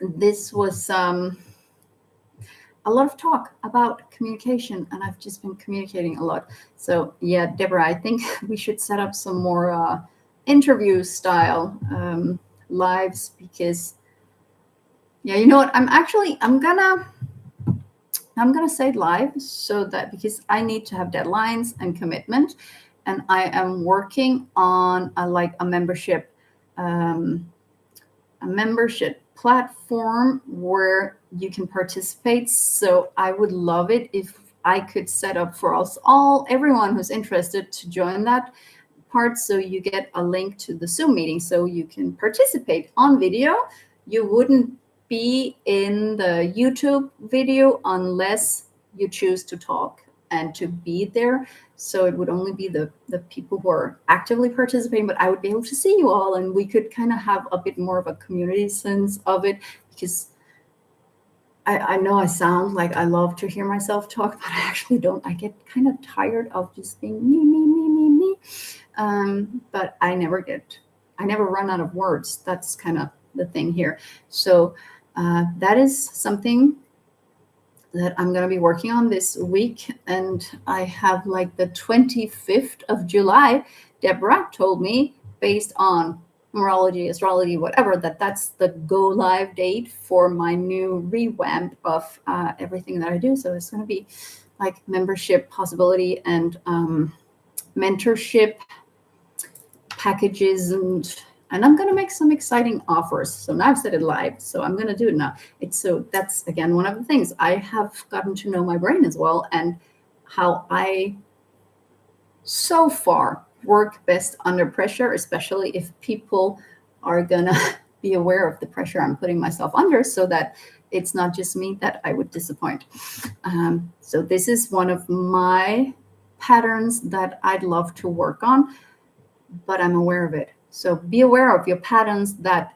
this was a lot of talk about communication, and I've just been communicating a lot. So yeah, Deborah, I think we should set up some more interview style lives, because yeah, you know what, I'm gonna I'm going to say it live so that because I need to have deadlines and commitment, and I am working on a membership, a membership platform where you can participate. So I would love it if I could set up for us all, everyone who's interested, to join that part. So you get a link to the Zoom meeting so you can participate on video. You wouldn't be in the YouTube video unless you choose to talk and to be there. So it would only be the people who are actively participating, but I would be able to see you all, and we could kind of have a bit more of a community sense of it, because I know I sound like I love to hear myself talk, but I actually don't. I get kind of tired of just being me, me, me, me, me. But I never run out of words. That's kind of the thing here. So that is something that I'm going to be working on this week. And I have like the 25th of July, Deborah told me, based on numerology, astrology, whatever, that's the go live date for my new revamp of everything that I do. So it's going to be like membership possibility and mentorship packages, and I'm going to make some exciting offers. So now I've said it live, so I'm going to do it now. That's again one of the things I have gotten to know my brain as well, and how I so far work best under pressure, especially if people are going to be aware of the pressure I'm putting myself under, so that it's not just me that I would disappoint. So this is one of my patterns that I'd love to work on, but I'm aware of it. So be aware of your patterns that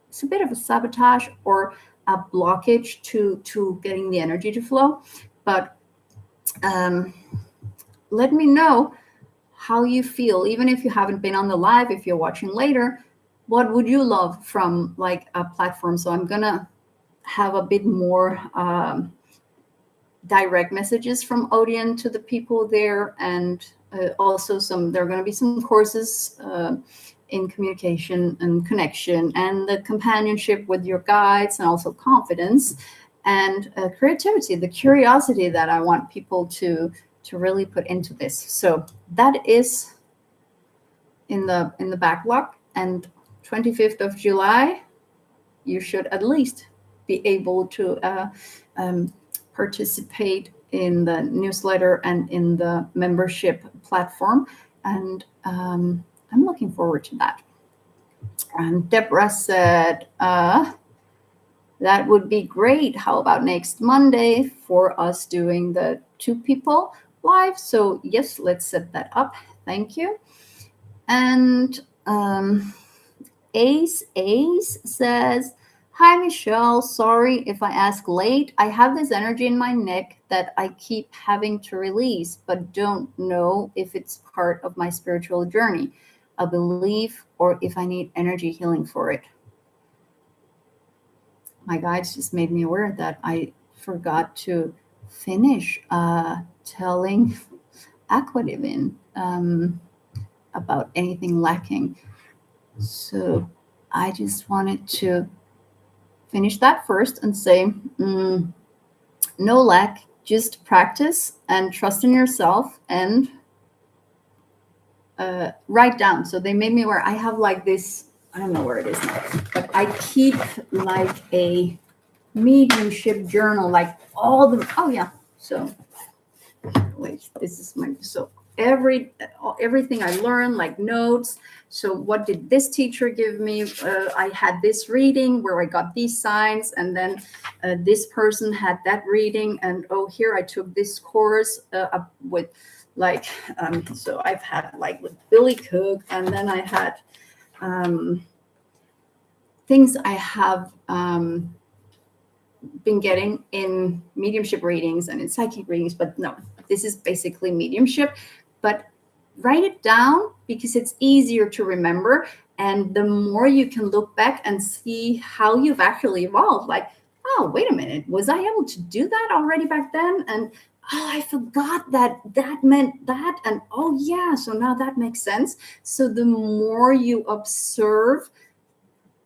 it's a bit of a sabotage or a blockage to getting the energy to flow. But let me know how you feel, even if you haven't been on the live, if you're watching later, what would you love from like a platform? So I'm gonna have a bit more direct messages from Odeon to the people there, and also there are going to be some courses in communication and connection and the companionship with your guides, and also confidence and creativity, the curiosity that I want people to really put into this. So that is in the backlog, and 25th of July, you should at least be able to participate in the newsletter and in the membership platform. And I'm looking forward to that. And Deborah said, that would be great. How about next Monday for us doing the 2 people live? So yes, let's set that up. Thank you. And Ace says, hi, Michelle. Sorry if I ask late. I have this energy in my neck that I keep having to release, but don't know if it's part of my spiritual journey, a belief, or if I need energy healing for it. My guides just made me aware that I forgot to finish telling Aquadivin about anything lacking. So I just wanted to finish that first and say, no lack, just practice and trust in yourself, and write down. So they made me aware. I have like this, I don't know where it is now, but I keep like a mediumship journal, like all the, oh yeah. So wait, this is my, so everything I learned, like notes. So what did this teacher give me? I had this reading where I got these signs, and then this person had that reading, and oh, here I took this course with like, so I've had like with Billy Cook, and then I had things I have been getting in mediumship readings and in psychic readings, but no, this is basically mediumship. But write it down because it's easier to remember, and the more you can look back and see how you've actually evolved, like, oh, wait a minute, was I able to do that already back then? And oh, I forgot that meant that, and oh yeah, so now that makes sense. So the more you observe,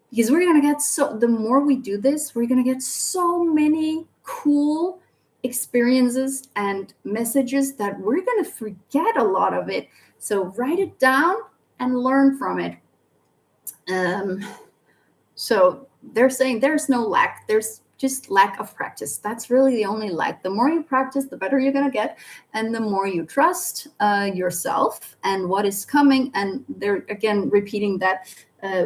because we're going to get the more we do this, we're going to get so many cool experiences and messages that we're going to forget a lot of it. So write it down and learn from it. So they're saying there's no lack, there's just lack of practice. That's really the only lack. The more you practice, the better you're going to get, and the more you trust yourself and what is coming. And they're again repeating that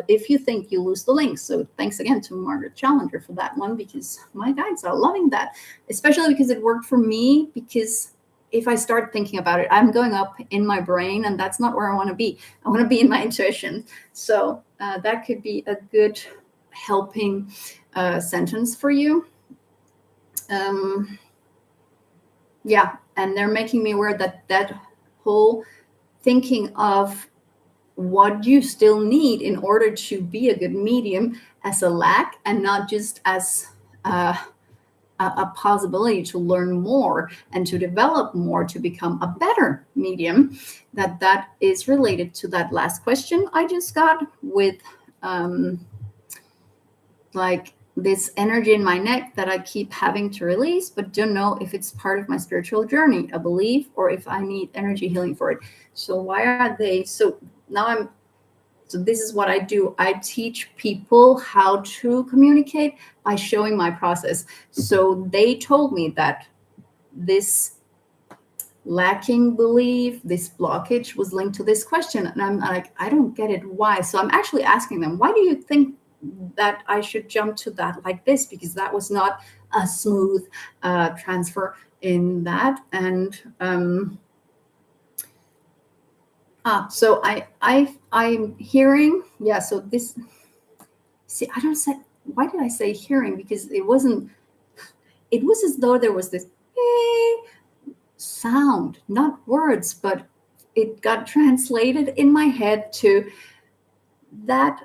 if you think, you lose the link. So thanks again to Margaret Challenger for that one, because my guides are loving that, especially because it worked for me. Because if I start thinking about it, I'm going up in my brain, and that's not where I want to be. I want to be in my intuition. So that could be a good helping sentence for you. Yeah, and they're making me aware that that whole thinking of what you still need in order to be a good medium as a lack, and not just as a possibility to learn more and to develop more to become a better medium, that is related to that last question I just got with like this energy in my neck that I keep having to release, but don't know if it's part of my spiritual journey, a belief, or if I need energy healing for it. So why are they? So now so this is what I do. I teach people how to communicate by showing my process. So they told me that this lacking belief, this blockage was linked to this question. And I'm like, I don't get it. Why? So I'm actually asking them, why do you think that I should jump to that like this? Because that was not a smooth transfer in that. And so I'm hearing, yeah. So this, see, I don't say, why did I say hearing? Because it was as though there was this sound, not words, but it got translated in my head to that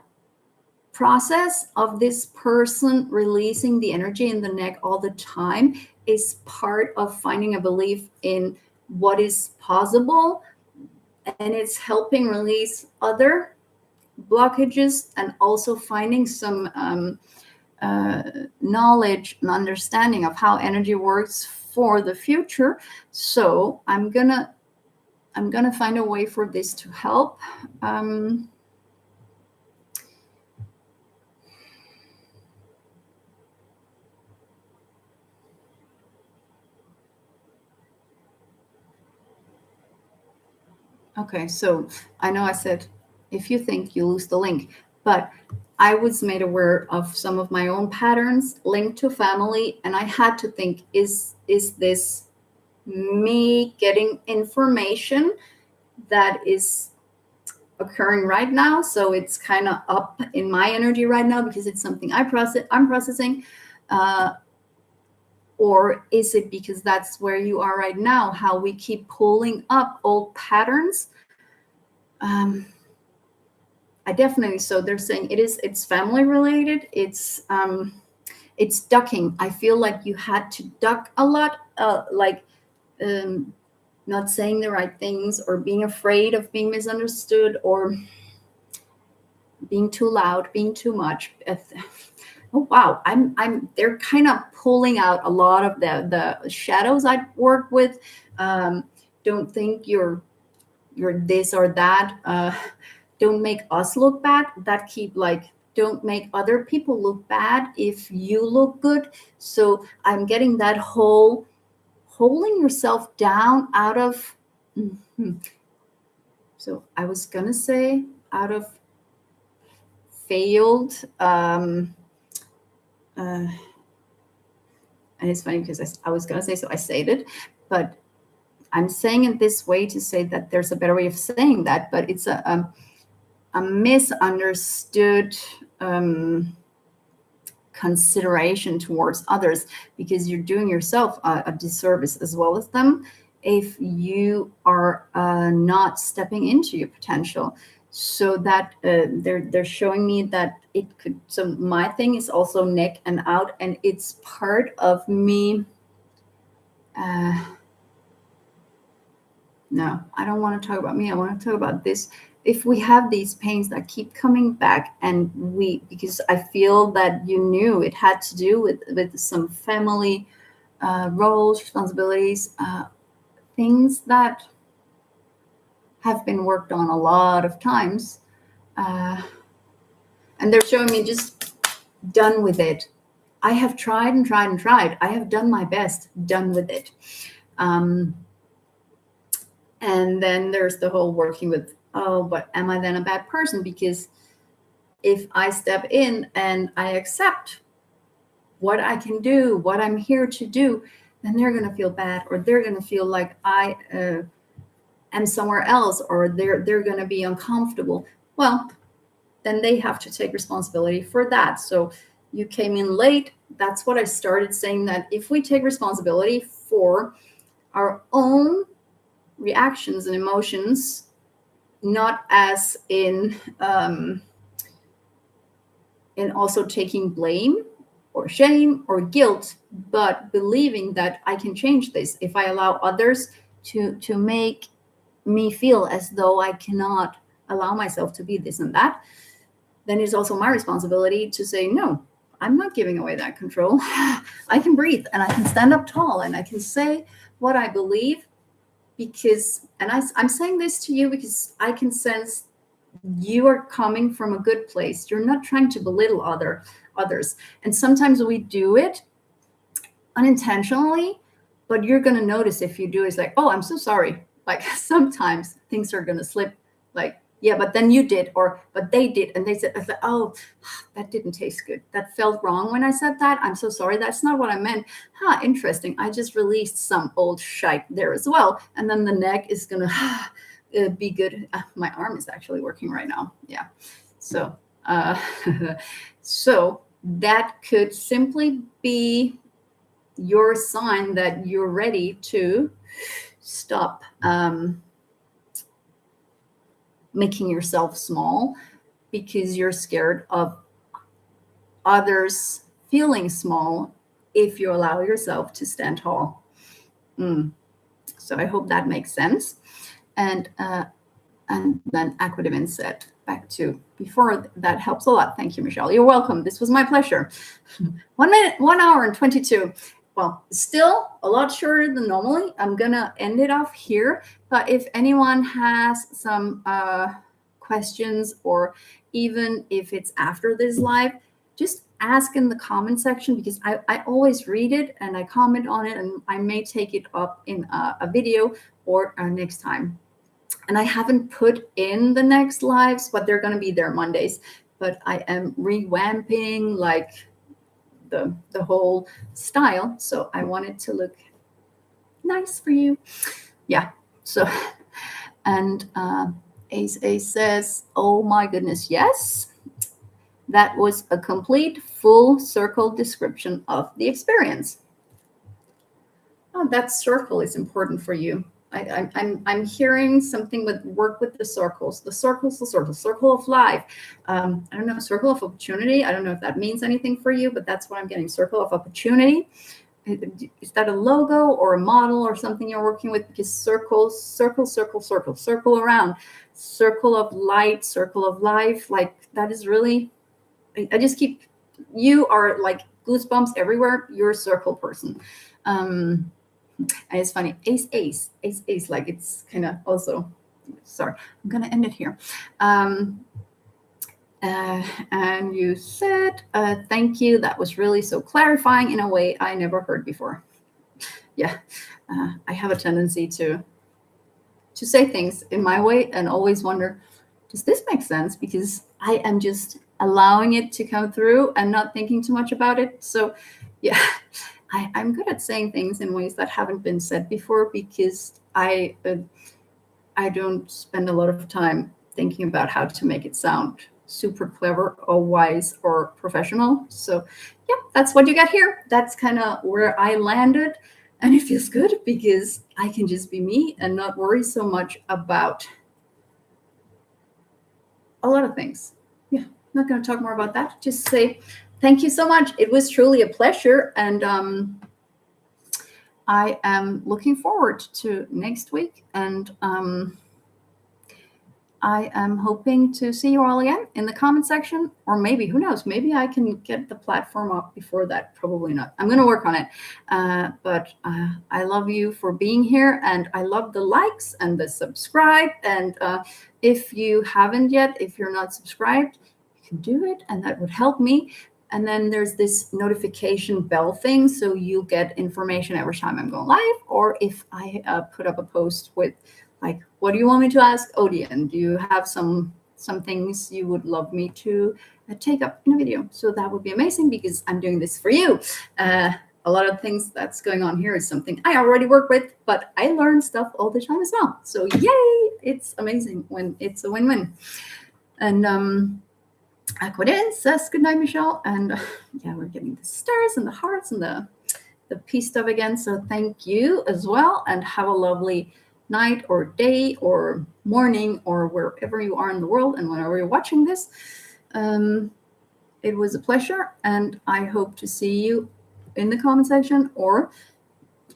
process of this person releasing the energy in the neck all the time is part of finding a belief in what is possible, and it's helping release other blockages, and also finding some knowledge and understanding of how energy works for the future. So I'm gonna find a way for this to help. Okay, so I know I said, if you think, you lose the link, but I was made aware of some of my own patterns linked to family, and I had to think, is this me getting information that is occurring right now? So it's kind of up in my energy right now because it's something I'm processing. Or is it because that's where you are right now, how we keep pulling up old patterns? I definitely, so they're saying it's family related. It's ducking. I feel like you had to duck a lot, not saying the right things, or being afraid of being misunderstood, or being too loud, being too much. Oh wow, they're kind of pulling out a lot of the shadows I work with. Don't think you're this or that. Don't make us look bad. That keep like, don't make other people look bad if you look good. So I'm getting that whole holding yourself down out of, so I was gonna say out of failed, and it's funny because I was gonna say, so I said it, but I'm saying it this way to say that there's a better way of saying that, but it's a misunderstood consideration towards others, because you're doing yourself a disservice as well as them if you are not stepping into your potential. So that they're showing me that it could, so my thing is also neck and out, and it's part of me. No, I don't want to talk about me. I want to talk about this. If we have these pains that keep coming back, and because I feel that you knew it had to do with some family roles, responsibilities, things that have been worked on a lot of times. And they're showing me just done with it. I have tried and tried and tried. I have done my best, done with it. And then there's the whole working with, oh, but am I then a bad person? Because if I step in and I accept what I can do, what I'm here to do, then they're going to feel bad, or they're going to feel like I am somewhere else, or they're going to be uncomfortable. Well, then they have to take responsibility for that. So you came in late. That's what I started saying, that if we take responsibility for our own reactions and emotions, not as in also taking blame or shame or guilt, but believing that I can change this. If I allow others to make me feel as though I cannot allow myself to be this and that, then it's also my responsibility to say, no, I'm not giving away that control. I can breathe and I can stand up tall and I can say what I believe, because, and I'm saying this to you because I can sense you are coming from a good place. You're not trying to belittle others. And sometimes we do it unintentionally, but you're going to notice if you do, it's like, oh, I'm so sorry. Like sometimes things are going to slip, like, yeah, but then you did, or but they did, and they said, oh, that didn't taste good. That felt wrong when I said that. I'm so sorry. That's not what I meant. Interesting. I just released some old shite there as well. And then the neck is going to be good. My arm is actually working right now. Yeah. So, so that could simply be your sign that you're ready to stop making yourself small because you're scared of others feeling small if you allow yourself to stand tall. So I hope that makes sense. And then Aquadivin said, back to before, that helps a lot. Thank you, Michelle. You're welcome. This was my pleasure. 1 minute, 1 hour and 22. Well, still a lot shorter than normally. I'm going to end it off here. But if anyone has some questions, or even if it's after this live, just ask in the comment section, because I always read it and I comment on it, and I may take it up in a video or next time. And I haven't put in the next lives, but they're going to be there Mondays. But I am revamping like the whole style, so I want it to look nice for you. Yeah. So, and Ace says, oh my goodness, yes, that was a complete full circle description of the experience. Oh, that circle is important for you. I'm hearing something with work with the circles, the circle of life. I don't know, circle of opportunity. I don't know if that means anything for you, but that's what I'm getting. Circle of opportunity. Is that a logo or a model or something you're working with? Because circle around, circle of light, circle of life. Like that is really, I just keep, you are like goosebumps everywhere. You're a circle person. And it's funny, ace, like it's kind of also, sorry, I'm going to end it here. And you said, thank you. That was really so clarifying in a way I never heard before. Yeah, I have a tendency to say things in my way and always wonder, does this make sense? Because I am just allowing it to come through and not thinking too much about it. So yeah. I'm good at saying things in ways that haven't been said before, because I don't spend a lot of time thinking about how to make it sound super clever or wise or professional. So yeah, that's what you got here. That's kind of where I landed, and it feels good because I can just be me and not worry so much about a lot of things. Yeah, I'm not going to talk more about that. Just say thank you so much. It was truly a pleasure. And I am looking forward to next week. And I am hoping to see you all again in the comment section, or maybe, who knows, maybe I can get the platform up before that. Probably not. I'm going to work on it. But I love you for being here, and I love the likes and the subscribe. And if you haven't yet, if you're not subscribed, you can do it, and that would help me. And then there's this notification bell thing, so you'll get information every time I'm going live, or if I put up a post with, like, what do you want me to ask Odeon? Do you have some things you would love me to take up in a video? So that would be amazing, because I'm doing this for you. A lot of things that's going on here is something I already work with, but I learn stuff all the time as well. So yay! It's amazing when it's a win-win. And Aquadin says good night, Michelle. And yeah, we're getting the stars and the hearts and the peace stuff again. So thank you as well, and have a lovely night or day or morning or wherever you are in the world and whenever you're watching this. It was a pleasure, and I hope to see you in the comment section or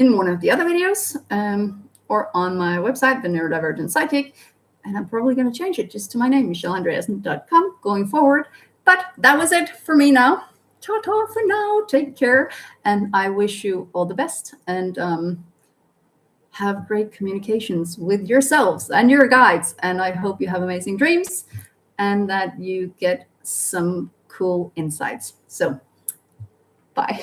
in one of the other videos, or on my website, the Neurodivergent Psychic. And I'm probably going to change it just to my name, michelleandreasen.com, going forward. But that was it for me now. Ta-ta for now. Take care. And I wish you all the best. And have great communications with yourselves and your guides. And I hope you have amazing dreams and that you get some cool insights. So, bye.